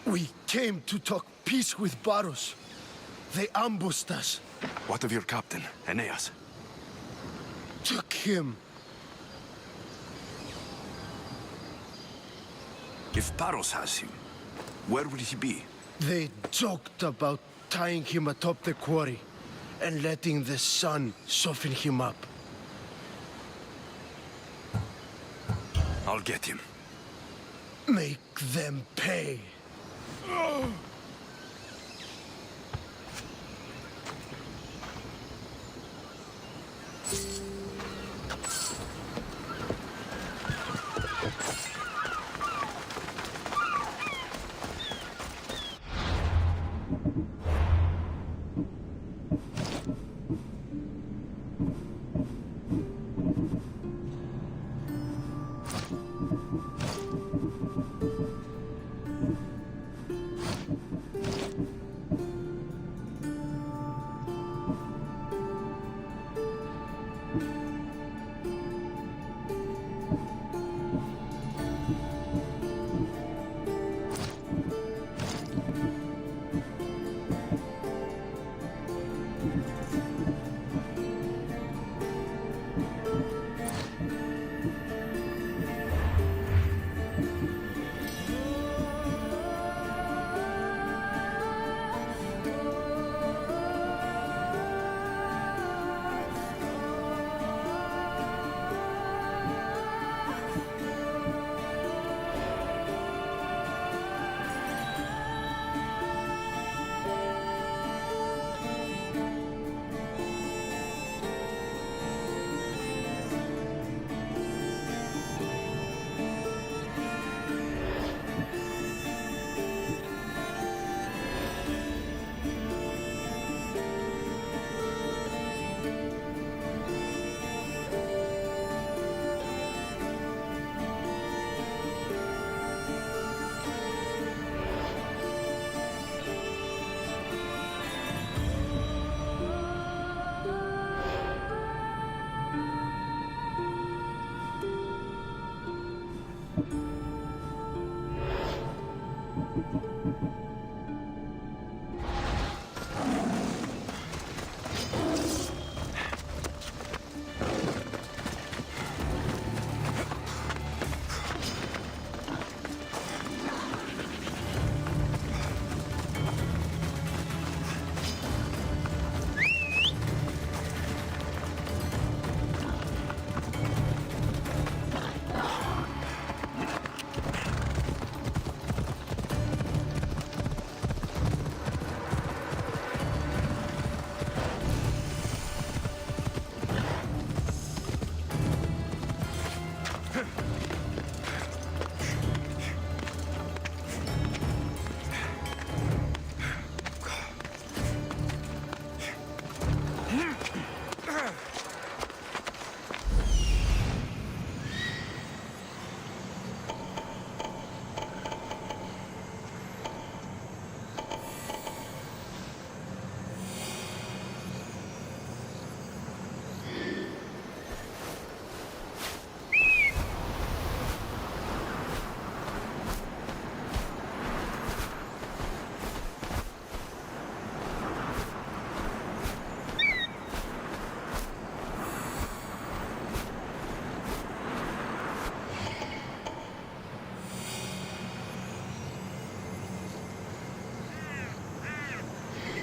We came to talk peace with Baros. They ambushed us. What of your captain, Aeneas? Took him. If Baros has him, where will he be? They joked about tying him atop the quarry and letting the sun soften him up. I'll get him. Make them pay.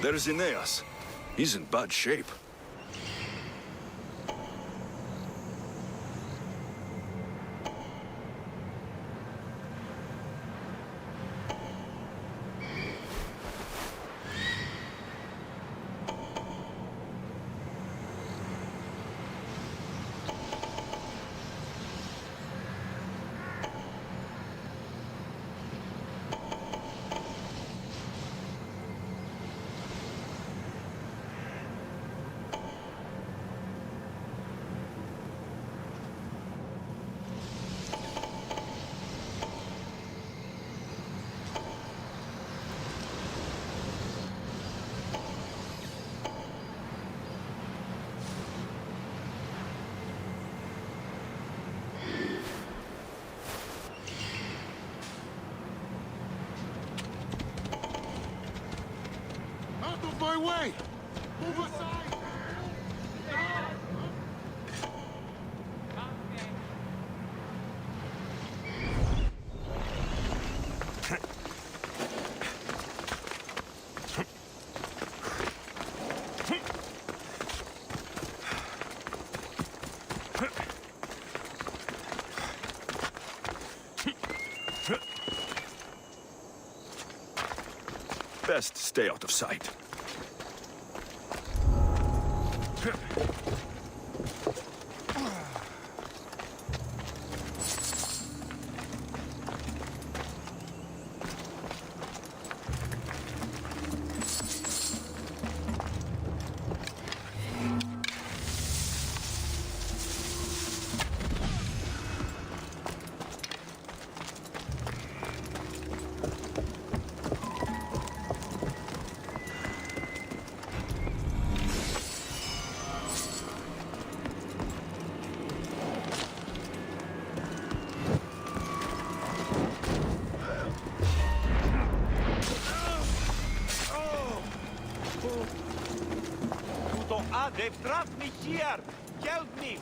There's Aeneas. He's in bad shape. My way! Move aside! Best stay out of sight. They've trapped me here! Help me!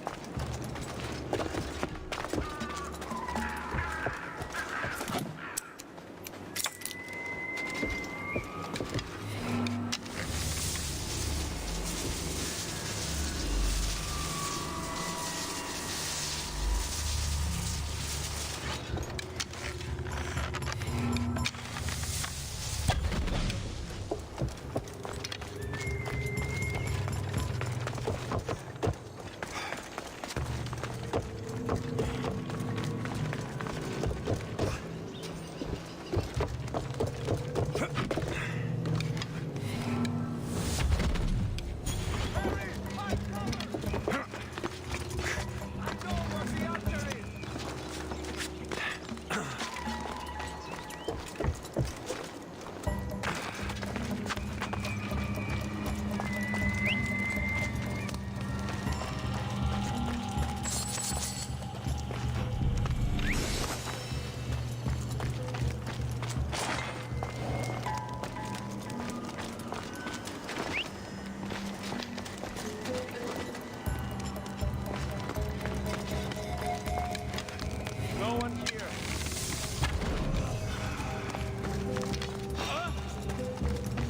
No one here.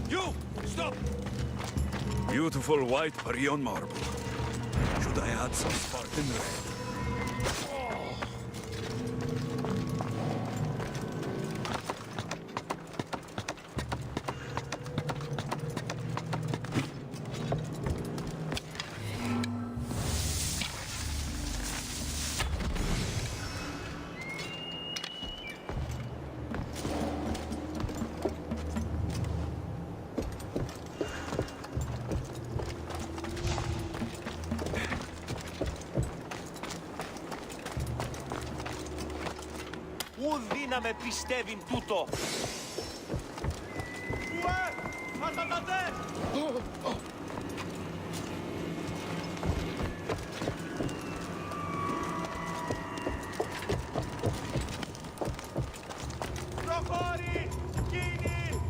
You! Stop! Beautiful white Parion marble. Should I add some Spartan red? Πού δύναμε πιστεύειν τούτο! Ουε! Φατατατέ! Προχώρη! Κίνη!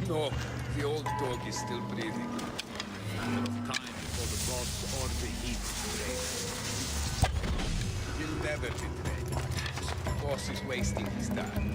No, the old dog is still breathing. Matter of time before the gods order heat He'll never betray. Boss is wasting his time.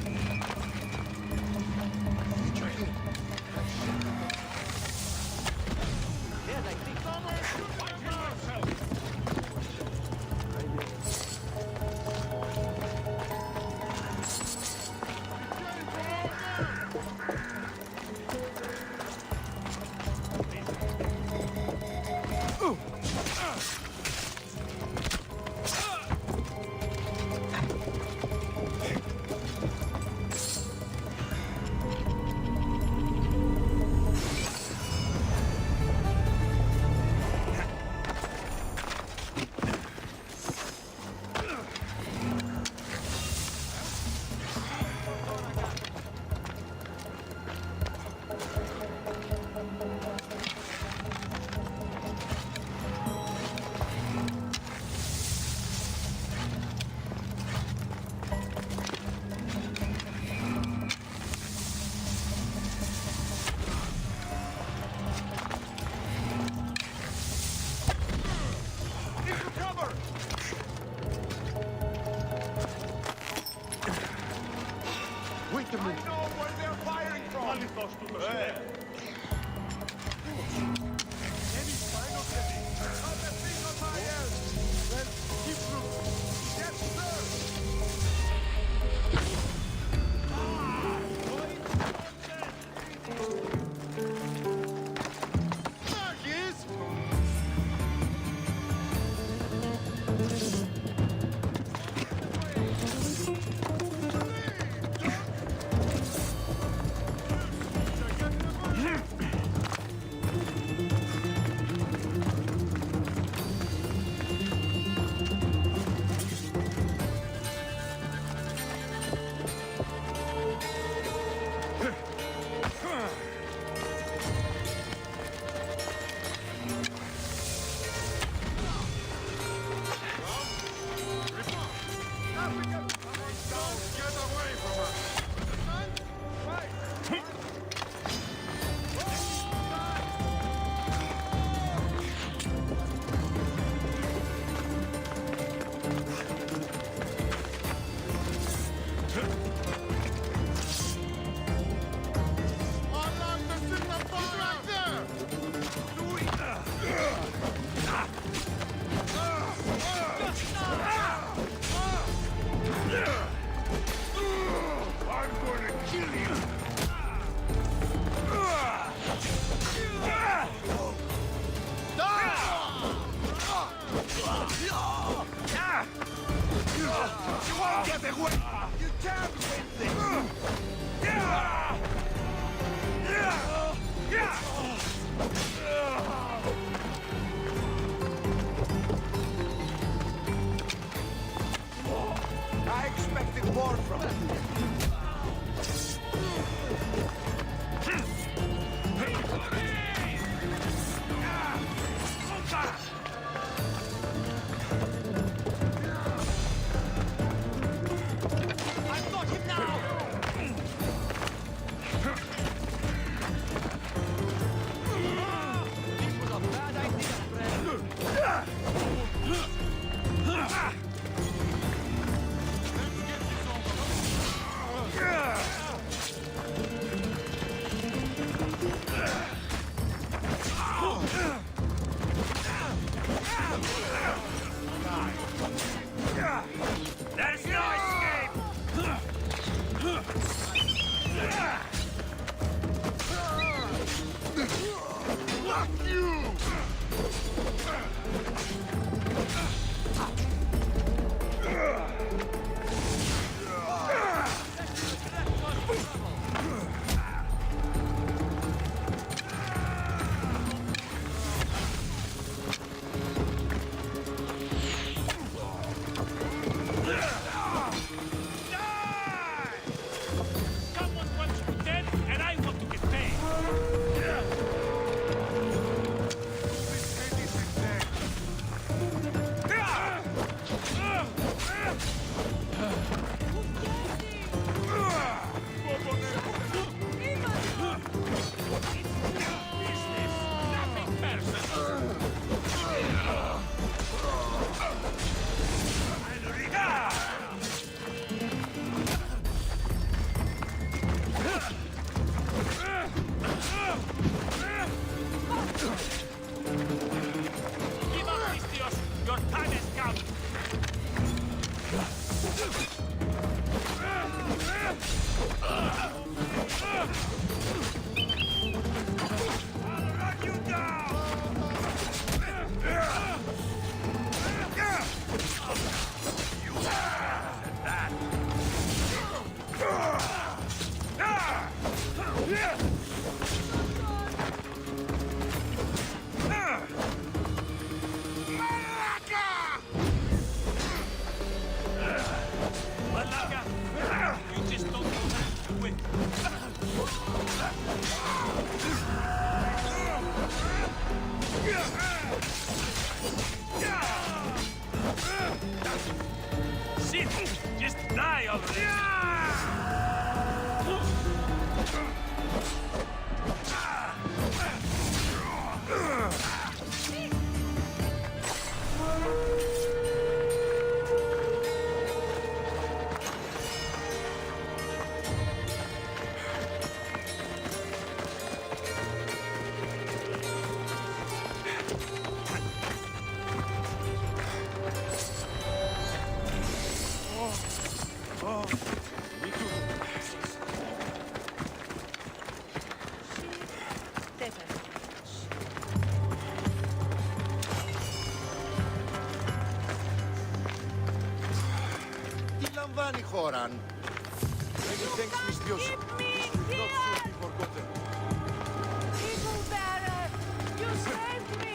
Just die already! Τι λαμβάνει χώραν. Many thanks, Mistios. This will not soon be forgotten. Evil bearer, you saved me!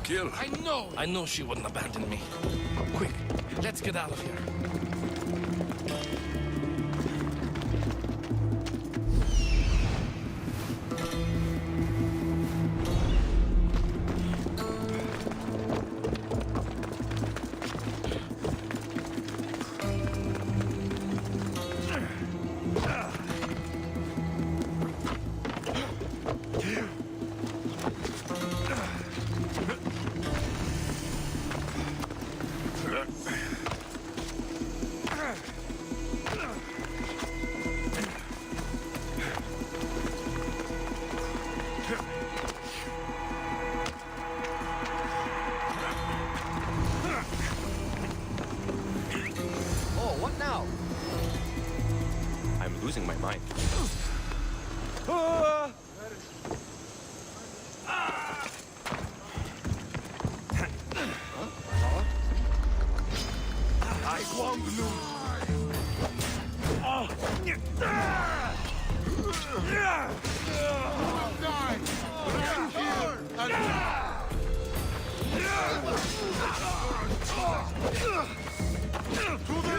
Kill. I know she wouldn't abandon me. Quick, let's get out of here. Losing my mind. I won't lose. You will die. Here and to the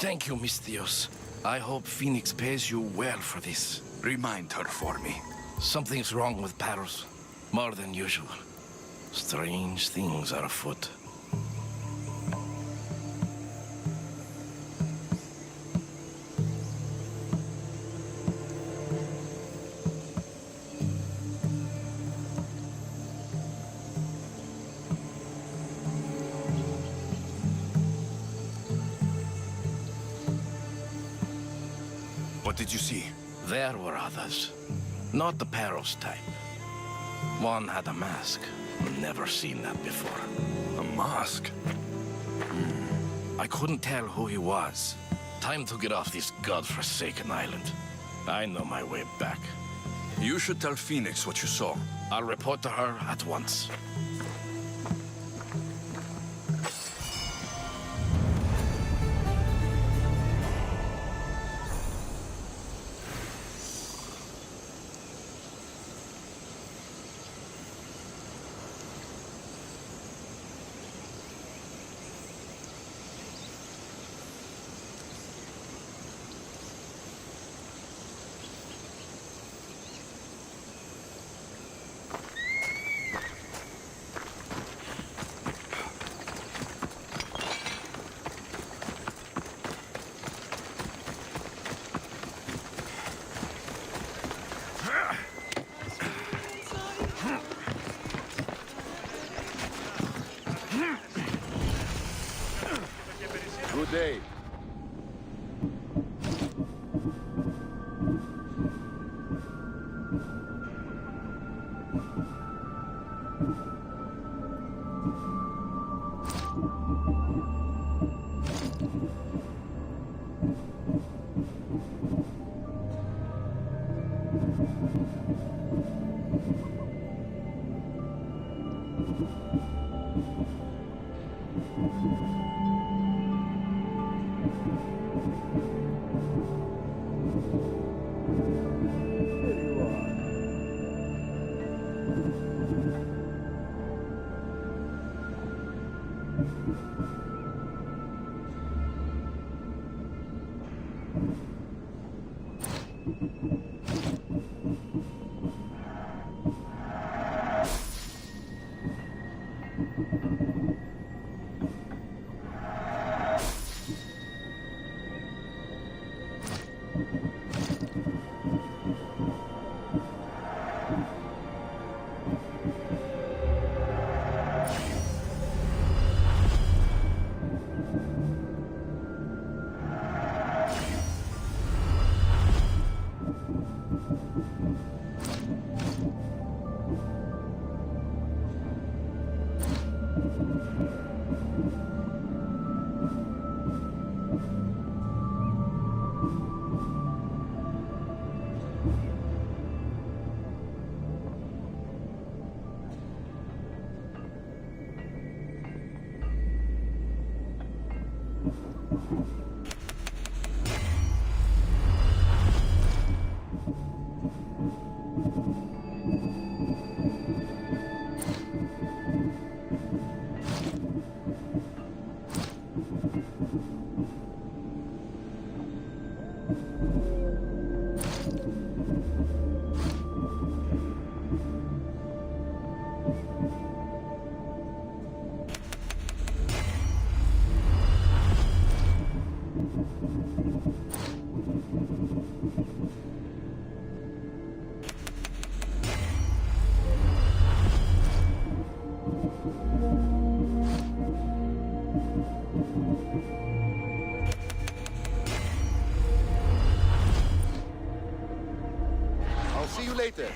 Thank you, Misthios. I hope Phoenix pays you well for this. Remind her for me. Something's wrong with Paros. More than usual. Strange things are afoot. What did you see? There were others. Not the Paros type. One had a mask. Never seen that before. A mask? I couldn't tell who he was. Time to get off this godforsaken island. I know my way back. You should tell Phoenix what you saw. I'll report to her at once. Good day. See you later.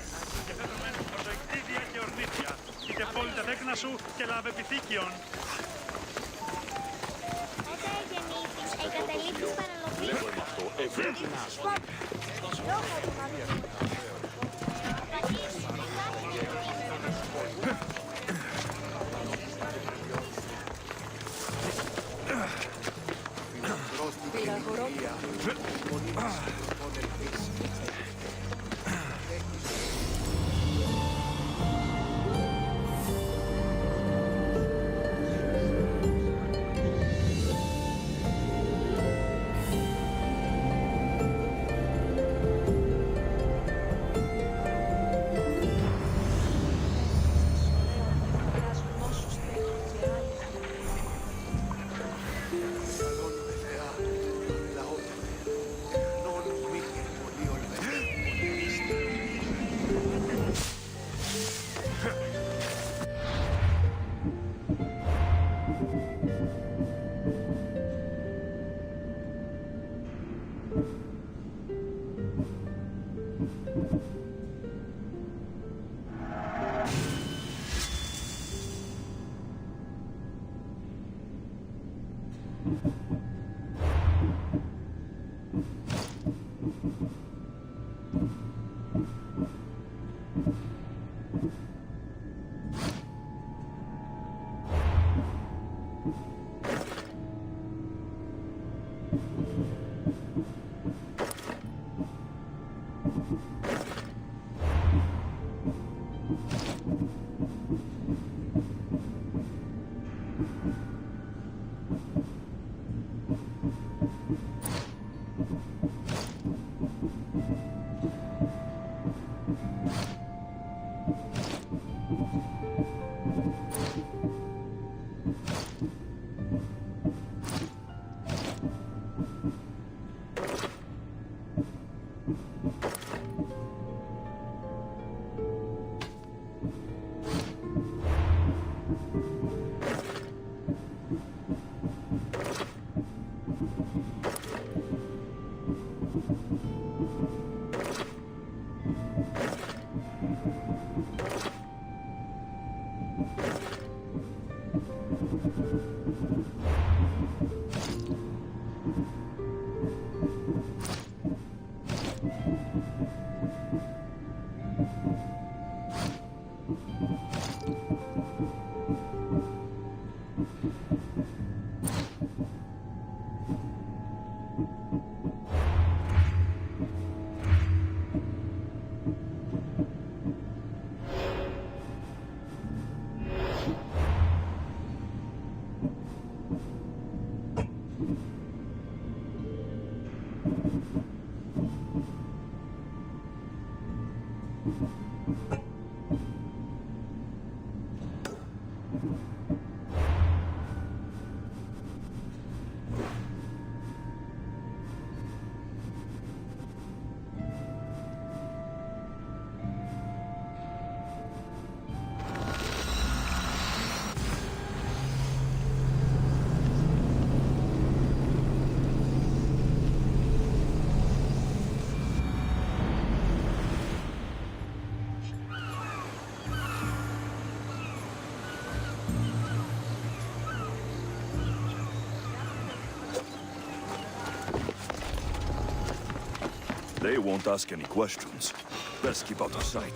They won't ask any questions. Best keep out of sight.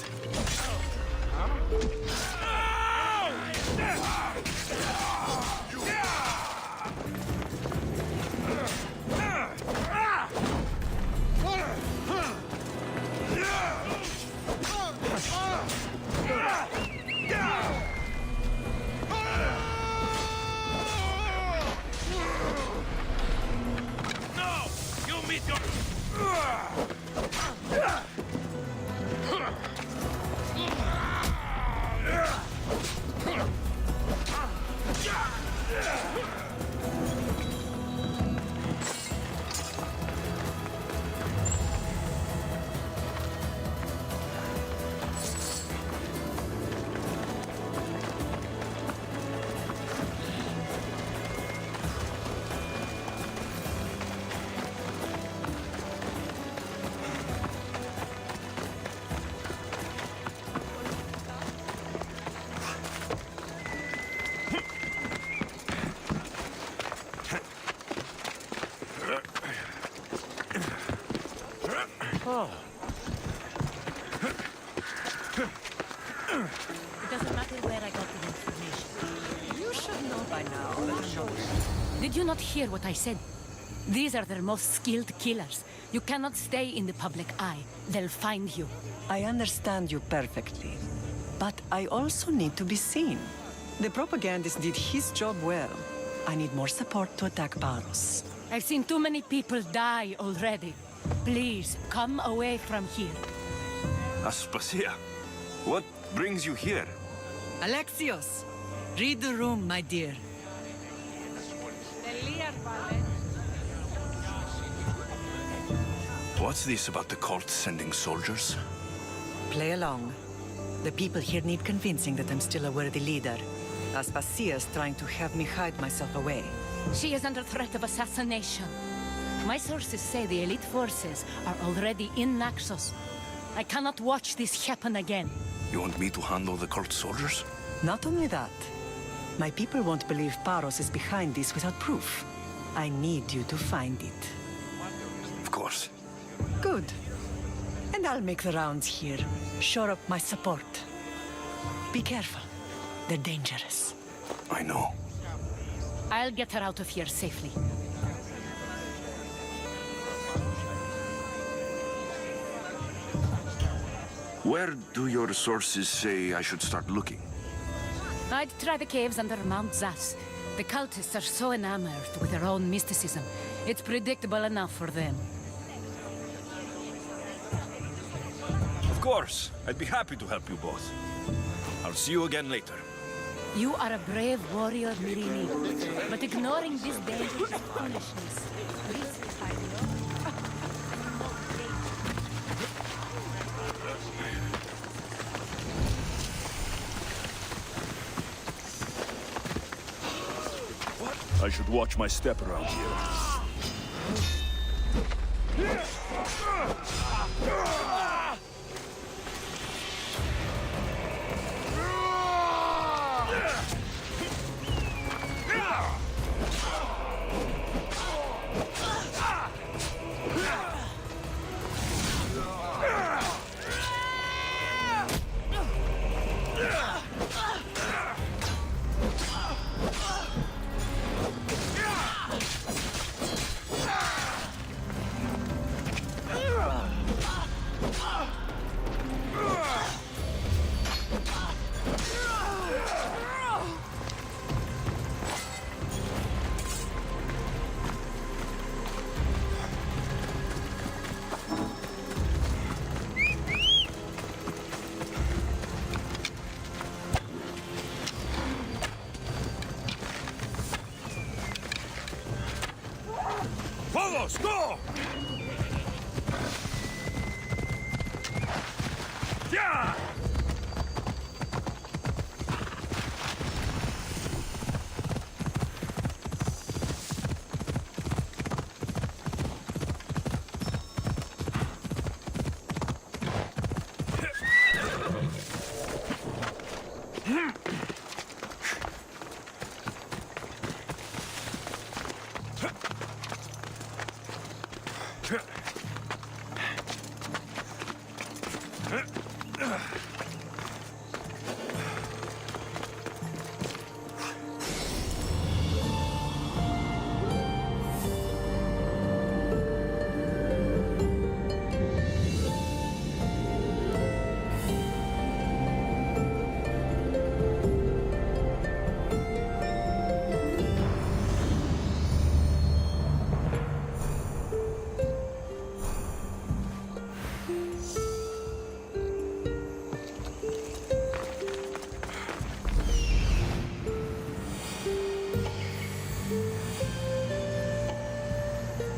No! You meet your... It doesn't matter where I got the information. You should know by now. Did you not hear what I said? These are their most skilled killers. You cannot stay in the public eye. They'll find you. I understand you perfectly. But I also need to be seen. The propagandist did his job well. I need more support to attack Baros. I've seen too many people die already. Please, come away from here. Aspasia, what brings you here? Alexios, read the room, my dear. What's this about the cult sending soldiers? Play along. The people here need convincing that I'm still a worthy leader. Aspasia's trying to have me hide myself away. She is under threat of assassination. My sources say the elite forces are already in Naxos. I cannot watch this happen again. You want me to handle the cult soldiers? Not only that, my people won't believe Paros is behind this without proof. I need you to find it. Of course. Good. And I'll make the rounds here. Shore up my support. Be careful. They're dangerous. I know. I'll get her out of here safely. Where do your sources say I should start looking? I'd try the caves under Mount Zas. The cultists are so enamored with their own mysticism. It's predictable enough for them. Of course. I'd be happy to help you both. I'll see you again later. You are a brave warrior, Mirini. But ignoring this danger is foolishness. This is I should watch my step around here. Follows, go! Yeah!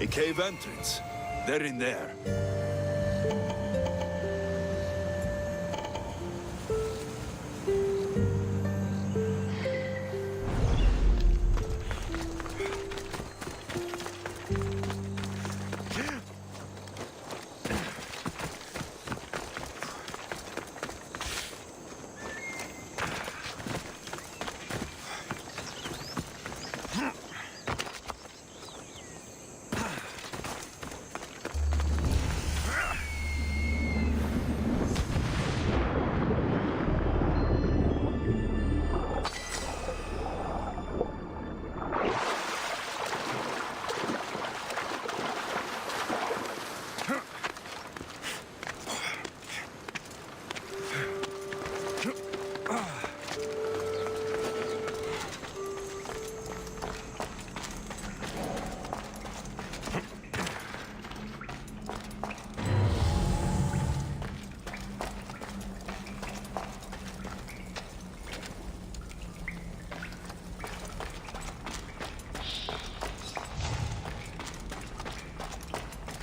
A cave entrance. They're in there.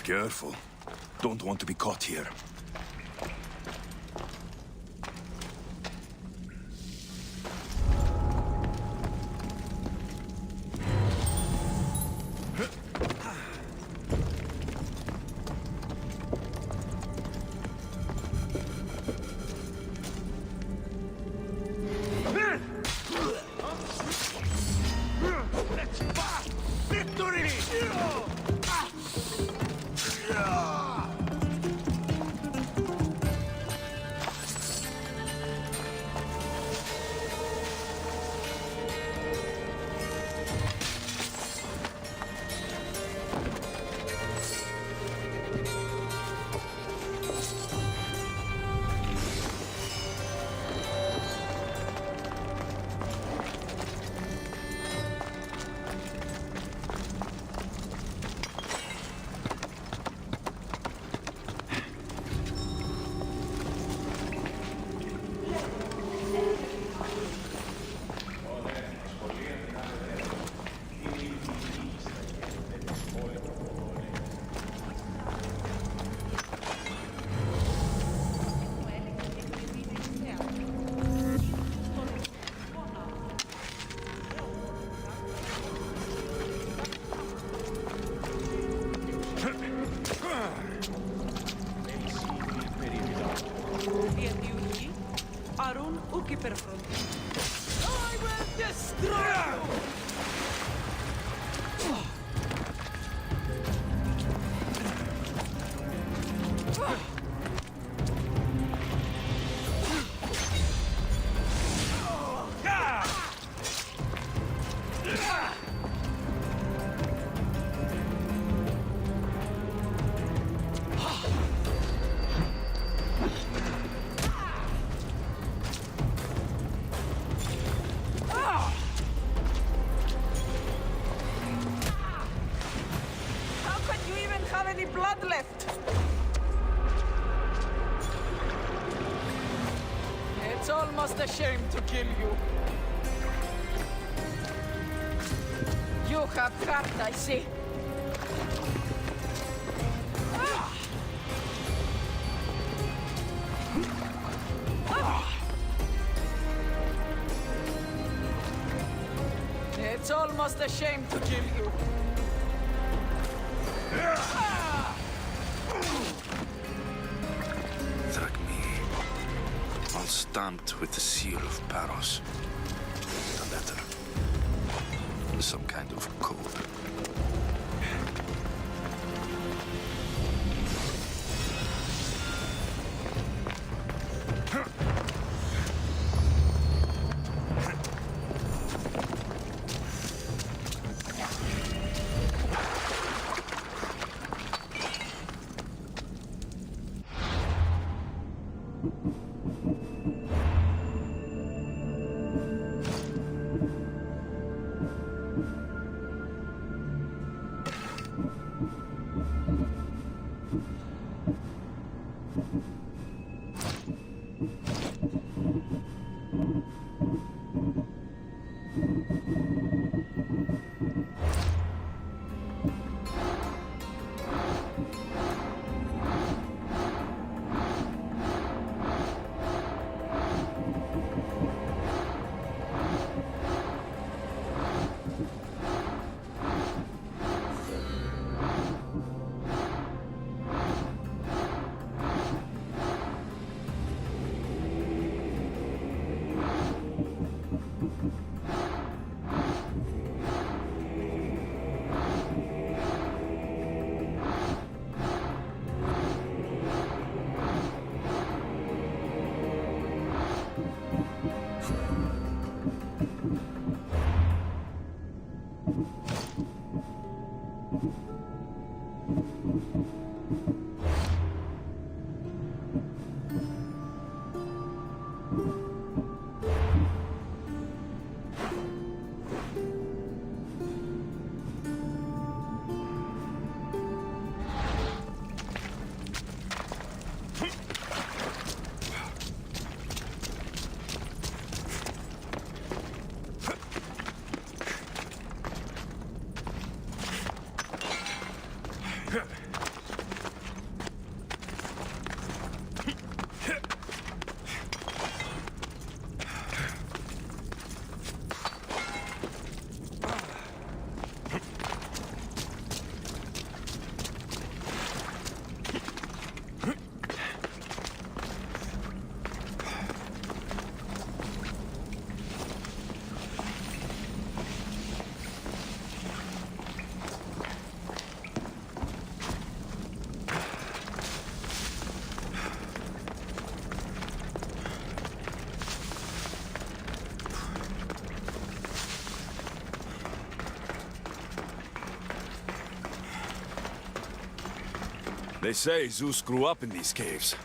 Careful. Don't want to be caught here. victory! Arun ukiperfront. I will destroy you! Any blood left? It's almost a shame to kill you. You have heart, I see. It's almost a shame to kill you. All stamped with the seal of Paros. A letter. Some kind of code. They say Zeus grew up in these caves.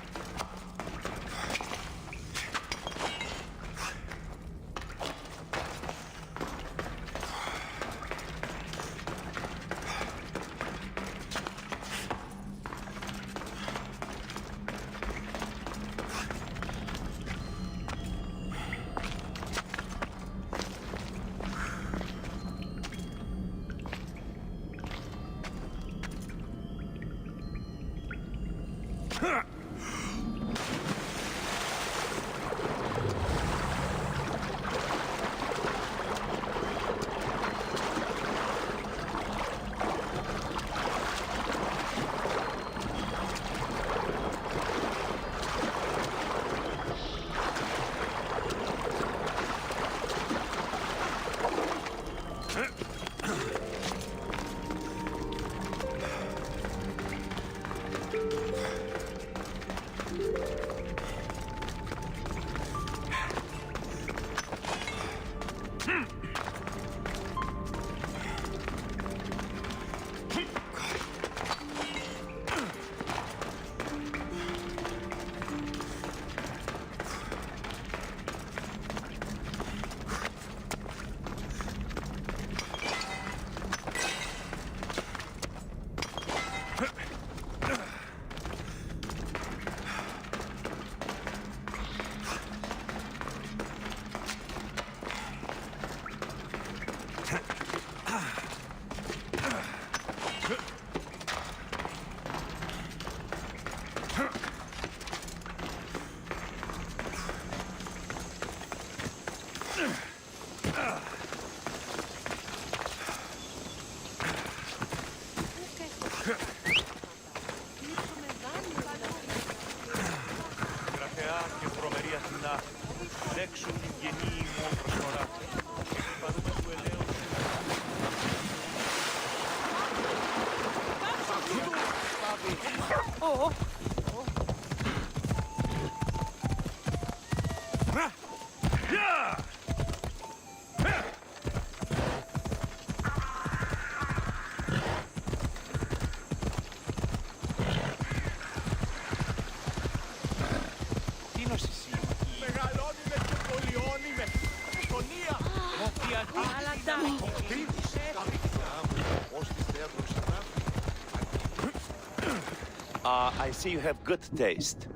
I see you have good taste.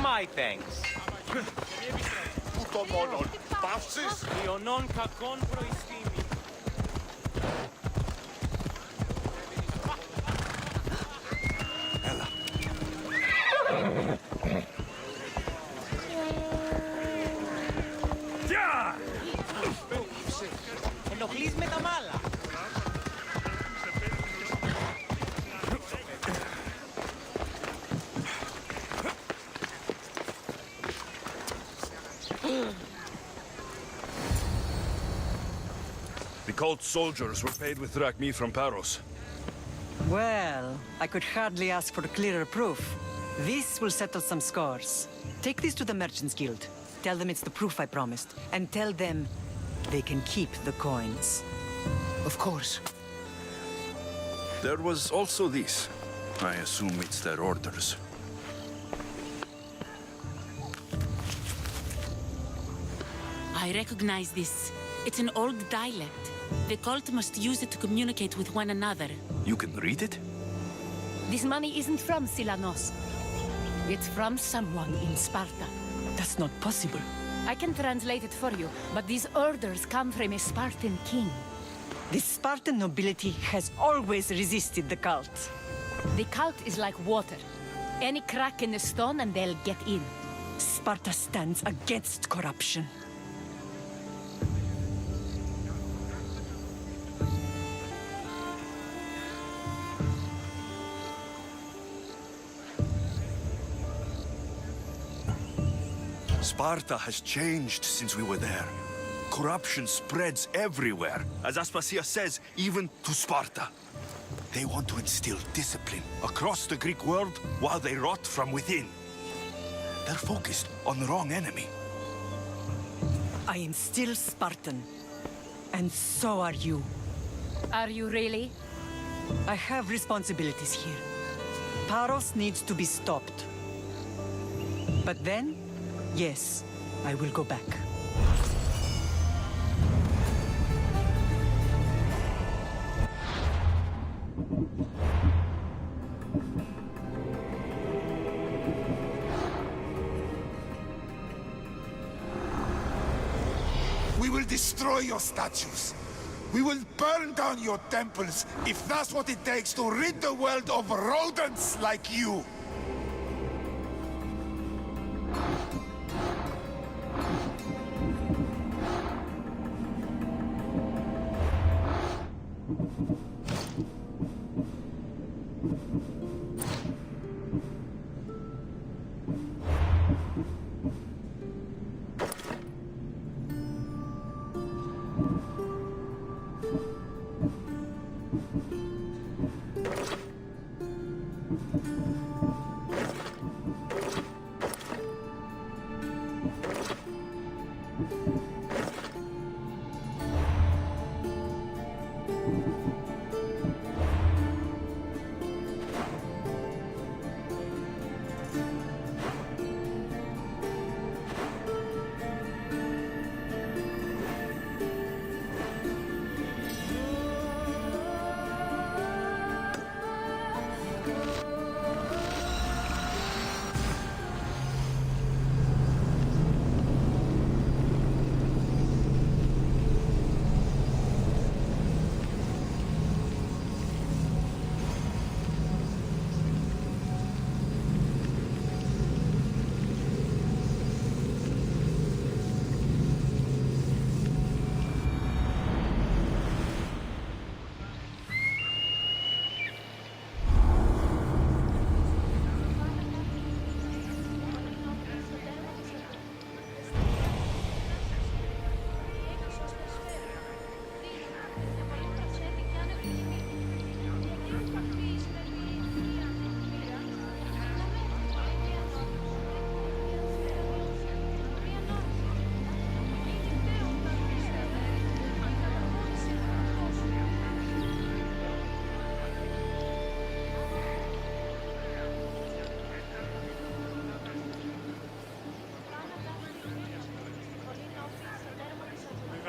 My thanks. Ούτω μόνον παύσεις. Ιωνών κακών προϊστήμη. Έλα. Ενοχλείς με τα μάλα. The cult soldiers were paid with drachmi from Paros. Well, I could hardly ask for clearer proof. This will settle some scores. Take this to the Merchants Guild. Tell them it's the proof I promised. And tell them they can keep the coins. Of course. There was also this. I assume it's their orders. I recognize this. It's an old dialect. The cult must use it to communicate with one another. You can read it? This money isn't from Silanos. It's from someone in Sparta. That's not possible. I can translate it for you, but these orders come from a Spartan king. The Spartan nobility has always resisted the cult. The cult is like water. Any crack in the stone and they'll get in. Sparta stands against corruption. Sparta has changed since we were there. Corruption spreads everywhere. As Aspasia says, even to Sparta. They want to instill discipline across the Greek world while they rot from within. They're focused on the wrong enemy. I am still Spartan. And so are you. Are you really? I have responsibilities here. Paros needs to be stopped. But then, yes, I will go back. We will destroy your statues. We will burn down your temples if that's what it takes to rid the world of rodents like you.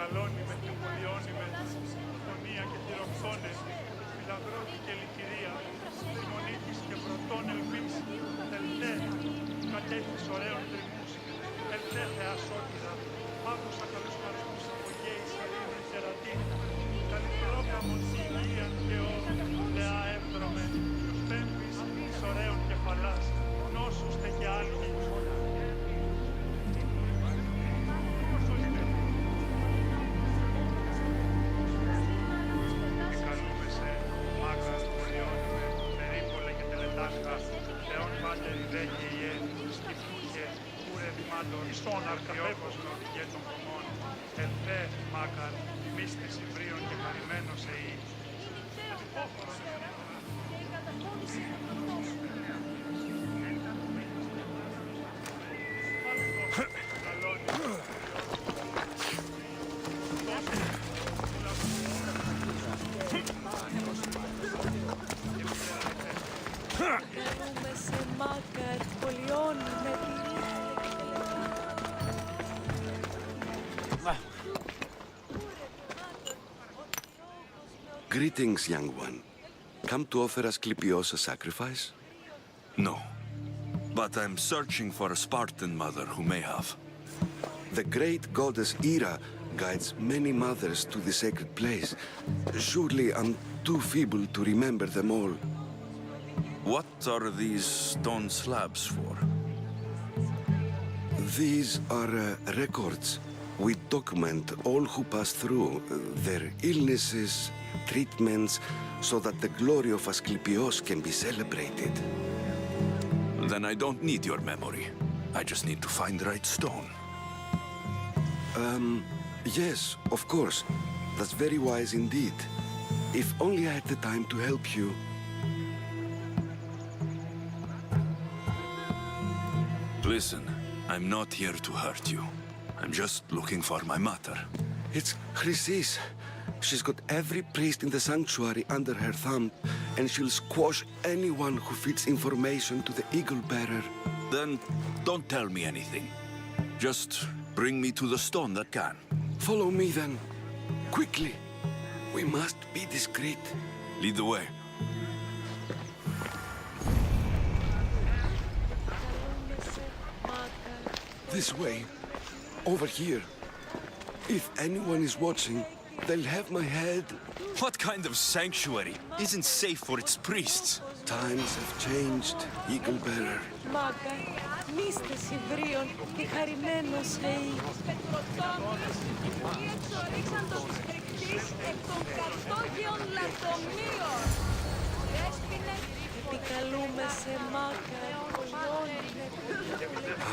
μεγαλώνει με τριπολιώνει με φωνία και τυροξώνες, φιλαδρότη και λυκυρία, δημονίτης και πρωτών ελπίς, ελθέ, κατέχεις ωραίων τριγμούς, ελθέ θεασότηρα, άκουσα καλούς χαρισμούς από γέης, αλήνων και ρατήν, καλυτερόκαμον συγγύαν και ο θεά εύδρομε, πέμπης εις ωραίων κεφαλάς, νόσους τε και άλγη. Ιστόν αρκαπεύος και των κομμών, ελθέ μάκαρ, μίστης υβρίων και χαρημένος εή. Καλούμε σε μάκαρ, πολιώνει με Greetings, young one. Come to offer Asclepios a sacrifice? No. But I'm searching for a Spartan mother who may have. The great goddess Hera guides many mothers to the sacred place. Surely I'm too feeble to remember them all. What are these stone slabs for? These are records. We document all who pass through, their illnesses, treatments, so that the glory of Asclepios can be celebrated. Then I don't need your memory. I just need to find the right stone. Yes, of course. That's very wise indeed. If only I had the time to help you. Listen, I'm not here to hurt you. I'm just looking for my mother. It's Chrysis. She's got every priest in the sanctuary under her thumb, and she'll squash anyone who feeds information to the Eagle Bearer. Then don't tell me anything. Just bring me to the stone that can. Follow me then. Quickly. We must be discreet. Lead the way. This way. Over here. If anyone is watching, they'll have my head. What kind of sanctuary isn't safe for its priests? Times have changed, Eagle Bearer. Μάγκα, μίστες Ιδρύων και χαρημένος αιή. Εξορίξαν το στρικτής εκ των κατόγειων λατομείων. Δέσποινε, επικαλούμε σε Μάγκα,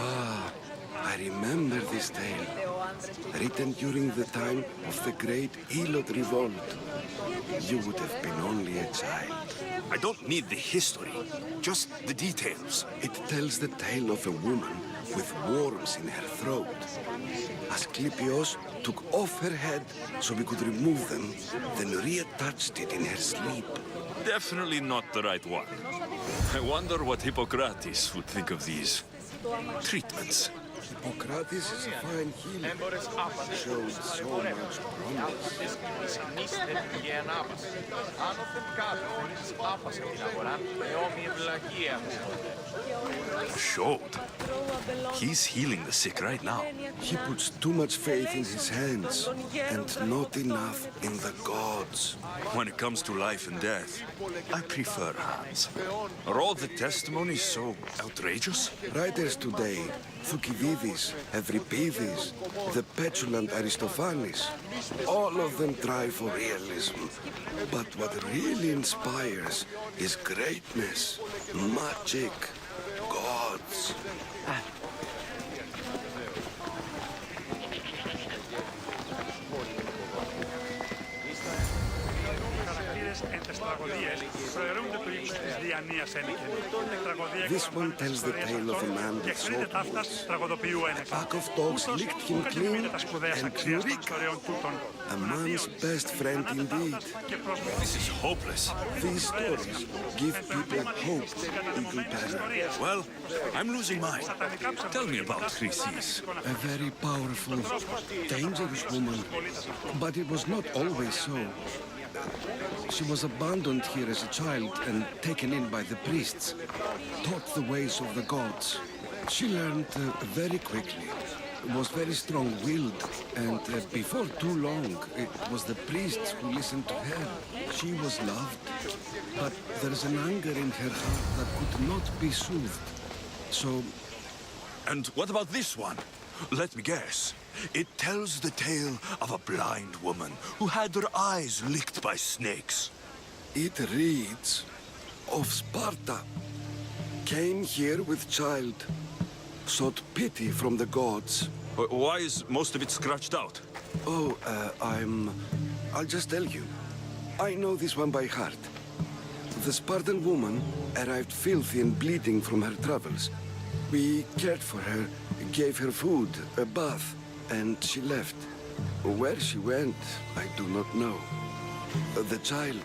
Ah, I remember this tale. Written during the time of the great Elot revolt. You would have been only a child. I don't need the history, just the details. It tells the tale of a woman with worms in her throat. Asclepios took off her head so we could remove them, then reattached it in her sleep. Definitely not the right one. I wonder what Hippocrates would think of these treatments. Hippocrates is a fine healer. Showed so much promise. Showed. He's healing the sick right now. He puts too much faith in his hands and not enough in the gods. When it comes to life and death, I prefer hands. Are all the testimonies so outrageous? Writers today, Thucydides, Euripides, the petulant Aristophanes, all of them try for realism. But what really inspires is greatness, magic, gods. This one tells the tale of a man with swords. A pack of dogs licked him clean, and Eureka! A man's best friend indeed. This is hopeless. These stories give people hope, Eagle Bearer. Well, I'm losing mine. Tell me about Chrysis. A very powerful, dangerous woman. But it was not always so. She was abandoned here as a child and taken in by the priests, taught the ways of the gods. She learned very quickly, was very strong-willed, and before too long, it was the priests who listened to her. She was loved, but there's an anger in her heart that could not be soothed. So... And what about this one? Let me guess. It tells the tale of a blind woman who had her eyes licked by snakes. It reads of Sparta. Came here with child. Sought pity from the gods. Why is most of it scratched out? Oh, I'll just tell you. I know this one by heart. The Spartan woman arrived filthy and bleeding from her travels. We cared for her, gave her food, a bath, and she left. Where she went, I do not know. The child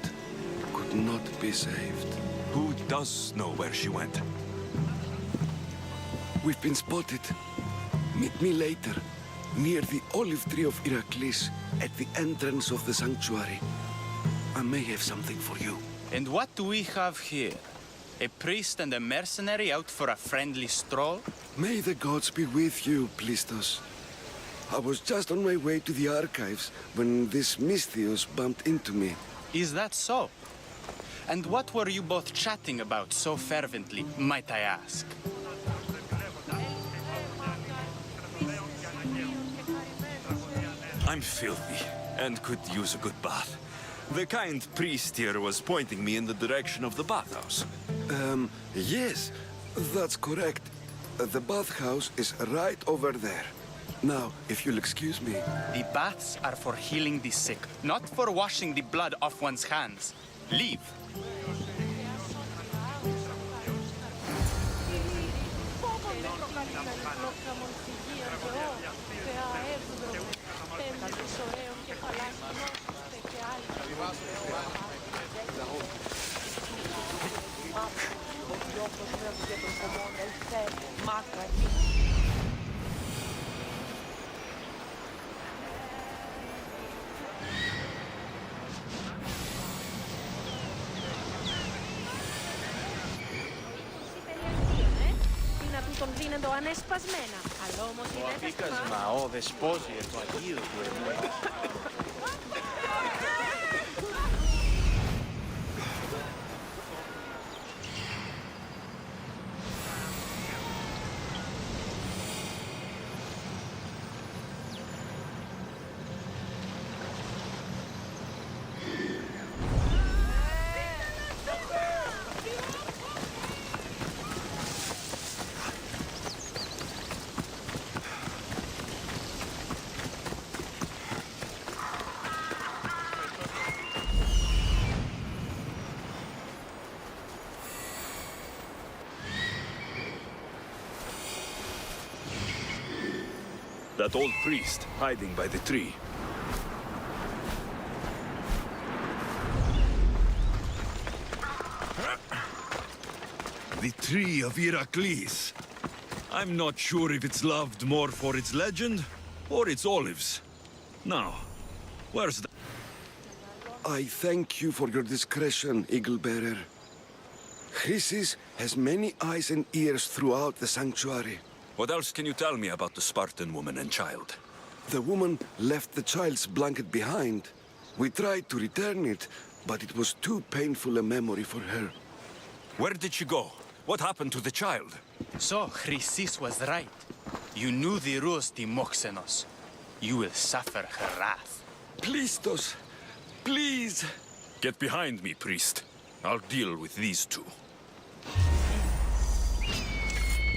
could not be saved. Who does know where she went? We've been spotted. Meet me later, near the olive tree of Iraklis, at the entrance of the sanctuary. I may have something for you. And what do we have here? A priest and a mercenary out for a friendly stroll? May the gods be with you, Plistos. I was just on my way to the archives when this Misthios bumped into me. Is that so? And what were you both chatting about so fervently, might I ask? I'm filthy and could use a good bath. The kind priest here was pointing me in the direction of the bathhouse. Yes, that's correct. The bathhouse is right over there. Now, if you'll excuse me. The baths are for healing the sick, not for washing the blood off one's hands. Leave. Τον δίνοντο ανέσπασμένα. Αλλά όμως Ο απίκασμα, ο δεσπόζιε του Αγίου του Ερμού. That old priest hiding by the tree. The tree of Heracles. I'm not sure if it's loved more for its legend or its olives. Now, where's the... I thank you for your discretion, Eagle-bearer. Chrysis has many eyes and ears throughout the sanctuary. What else can you tell me about the Spartan woman and child? The woman left the child's blanket behind. We tried to return it, but it was too painful a memory for her. Where did she go? What happened to the child? So, Chrysis was right. You knew the rules, Timoxenos. You will suffer her wrath. Plistos, please. Get behind me, priest. I'll deal with these two.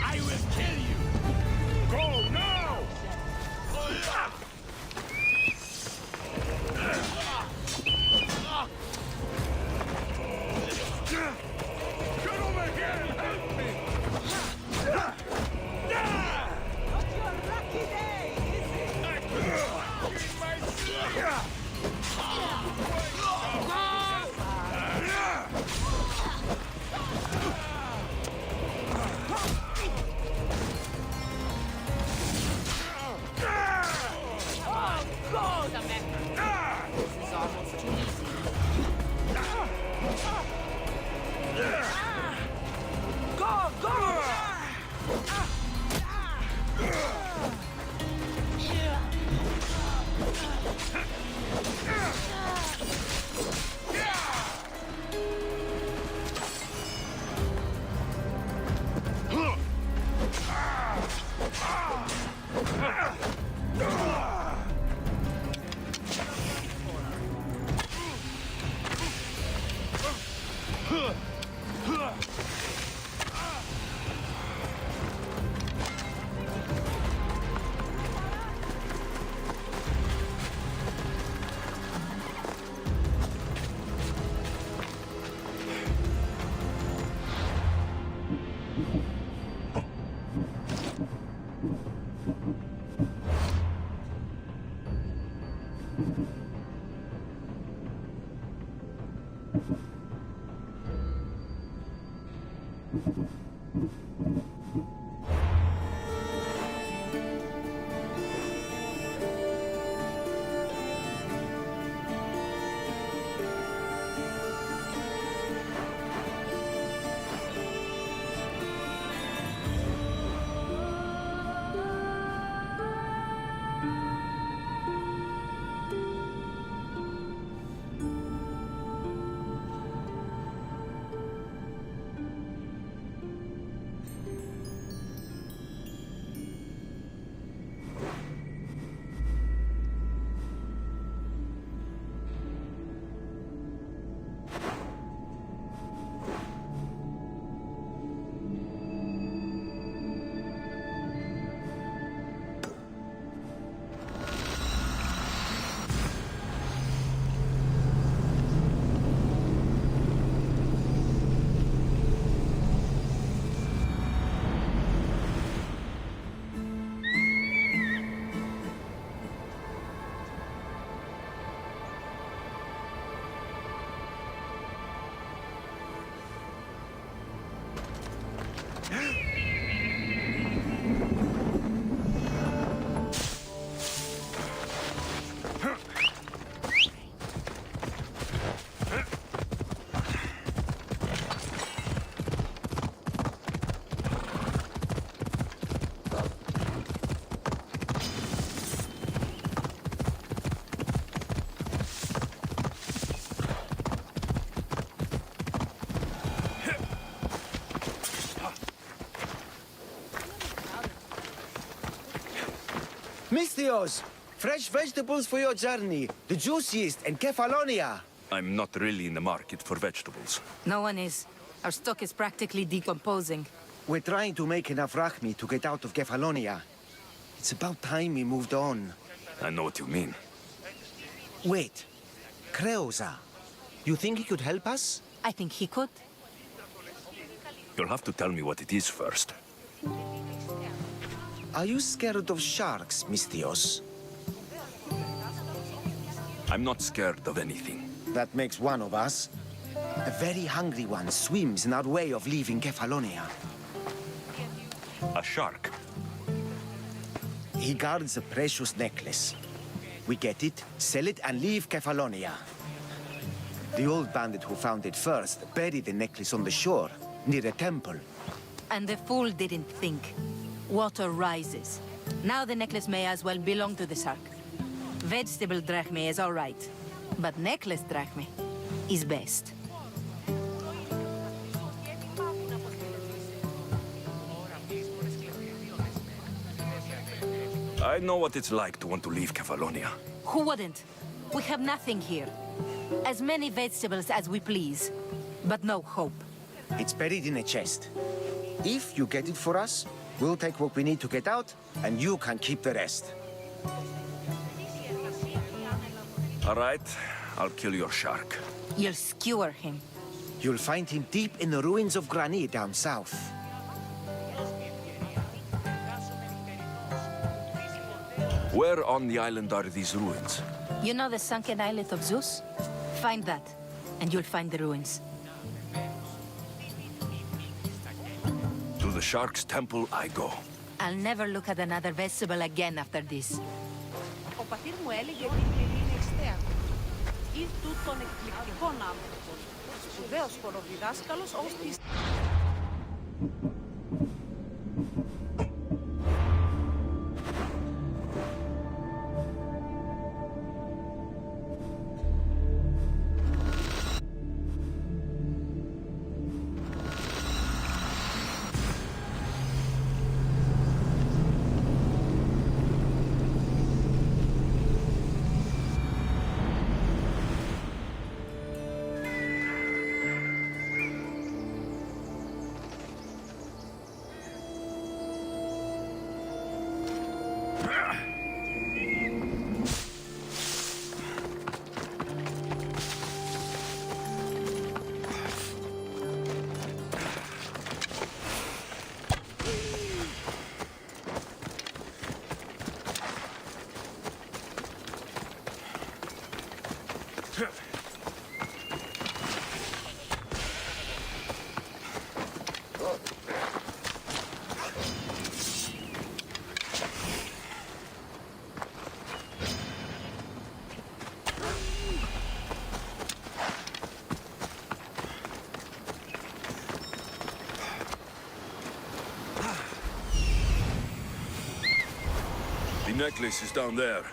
I will kill you! Go now! Get over here and help me! Not your lucky day, is it? Misthios! Fresh vegetables for your journey. The juiciest in Kefalonia. I'm not really in the market for vegetables. No one is. Our stock is practically decomposing. We're trying to make enough rachmi to get out of Kefalonia. It's about time we moved on. I know what you mean. Wait. Creosa. You think he could help us? I think he could. You'll have to tell me what it is first. Are you scared of sharks, Misthios? I'm not scared of anything. That makes one of us. A very hungry one swims in our way of leaving Kefalonia. A shark? He guards a precious necklace. We get it, sell it, and leave Kefalonia. The old bandit who found it first buried the necklace on the shore, near a temple. And the fool didn't think. Water rises. Now the necklace may as well belong to the shark. Vegetable drachme is all right, but necklace drachme is best. I know what it's like to want to leave Kefalonia. Who wouldn't? We have nothing here. As many vegetables as we please, but no hope. It's buried in a chest. If you get it for us, we'll take what we need to get out, and you can keep the rest. All right, I'll kill your shark. You'll skewer him. You'll find him deep in the ruins of Grani down south. Where on the island are these ruins? You know the sunken islet of Zeus? Find that, and you'll find the ruins. To the shark's temple I go. I'll never look at another vegetable again after this. Ο πατήρ μου έλεγε ότι η Φελή είναι εξτέακο ή τούτων εκπληκτικών άνθρωπον. Σπουδαίος χοροδιδάσκαλος ως της... The necklace is down there.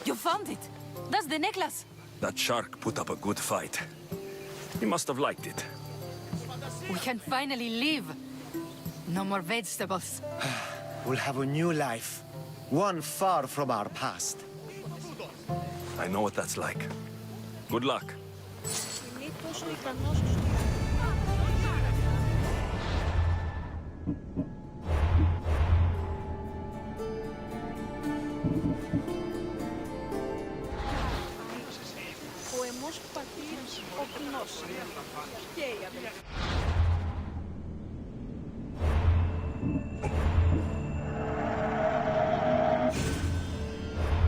You found it! That's the necklace! That shark put up a good fight. He must have liked it. We can finally live! No more vegetables. We'll have a new life. One far from our past. I know what that's like. Good luck. Είναι τόσο ικανός στο... Ο αιμός πατήρ, ο κοινός και η αδελφή.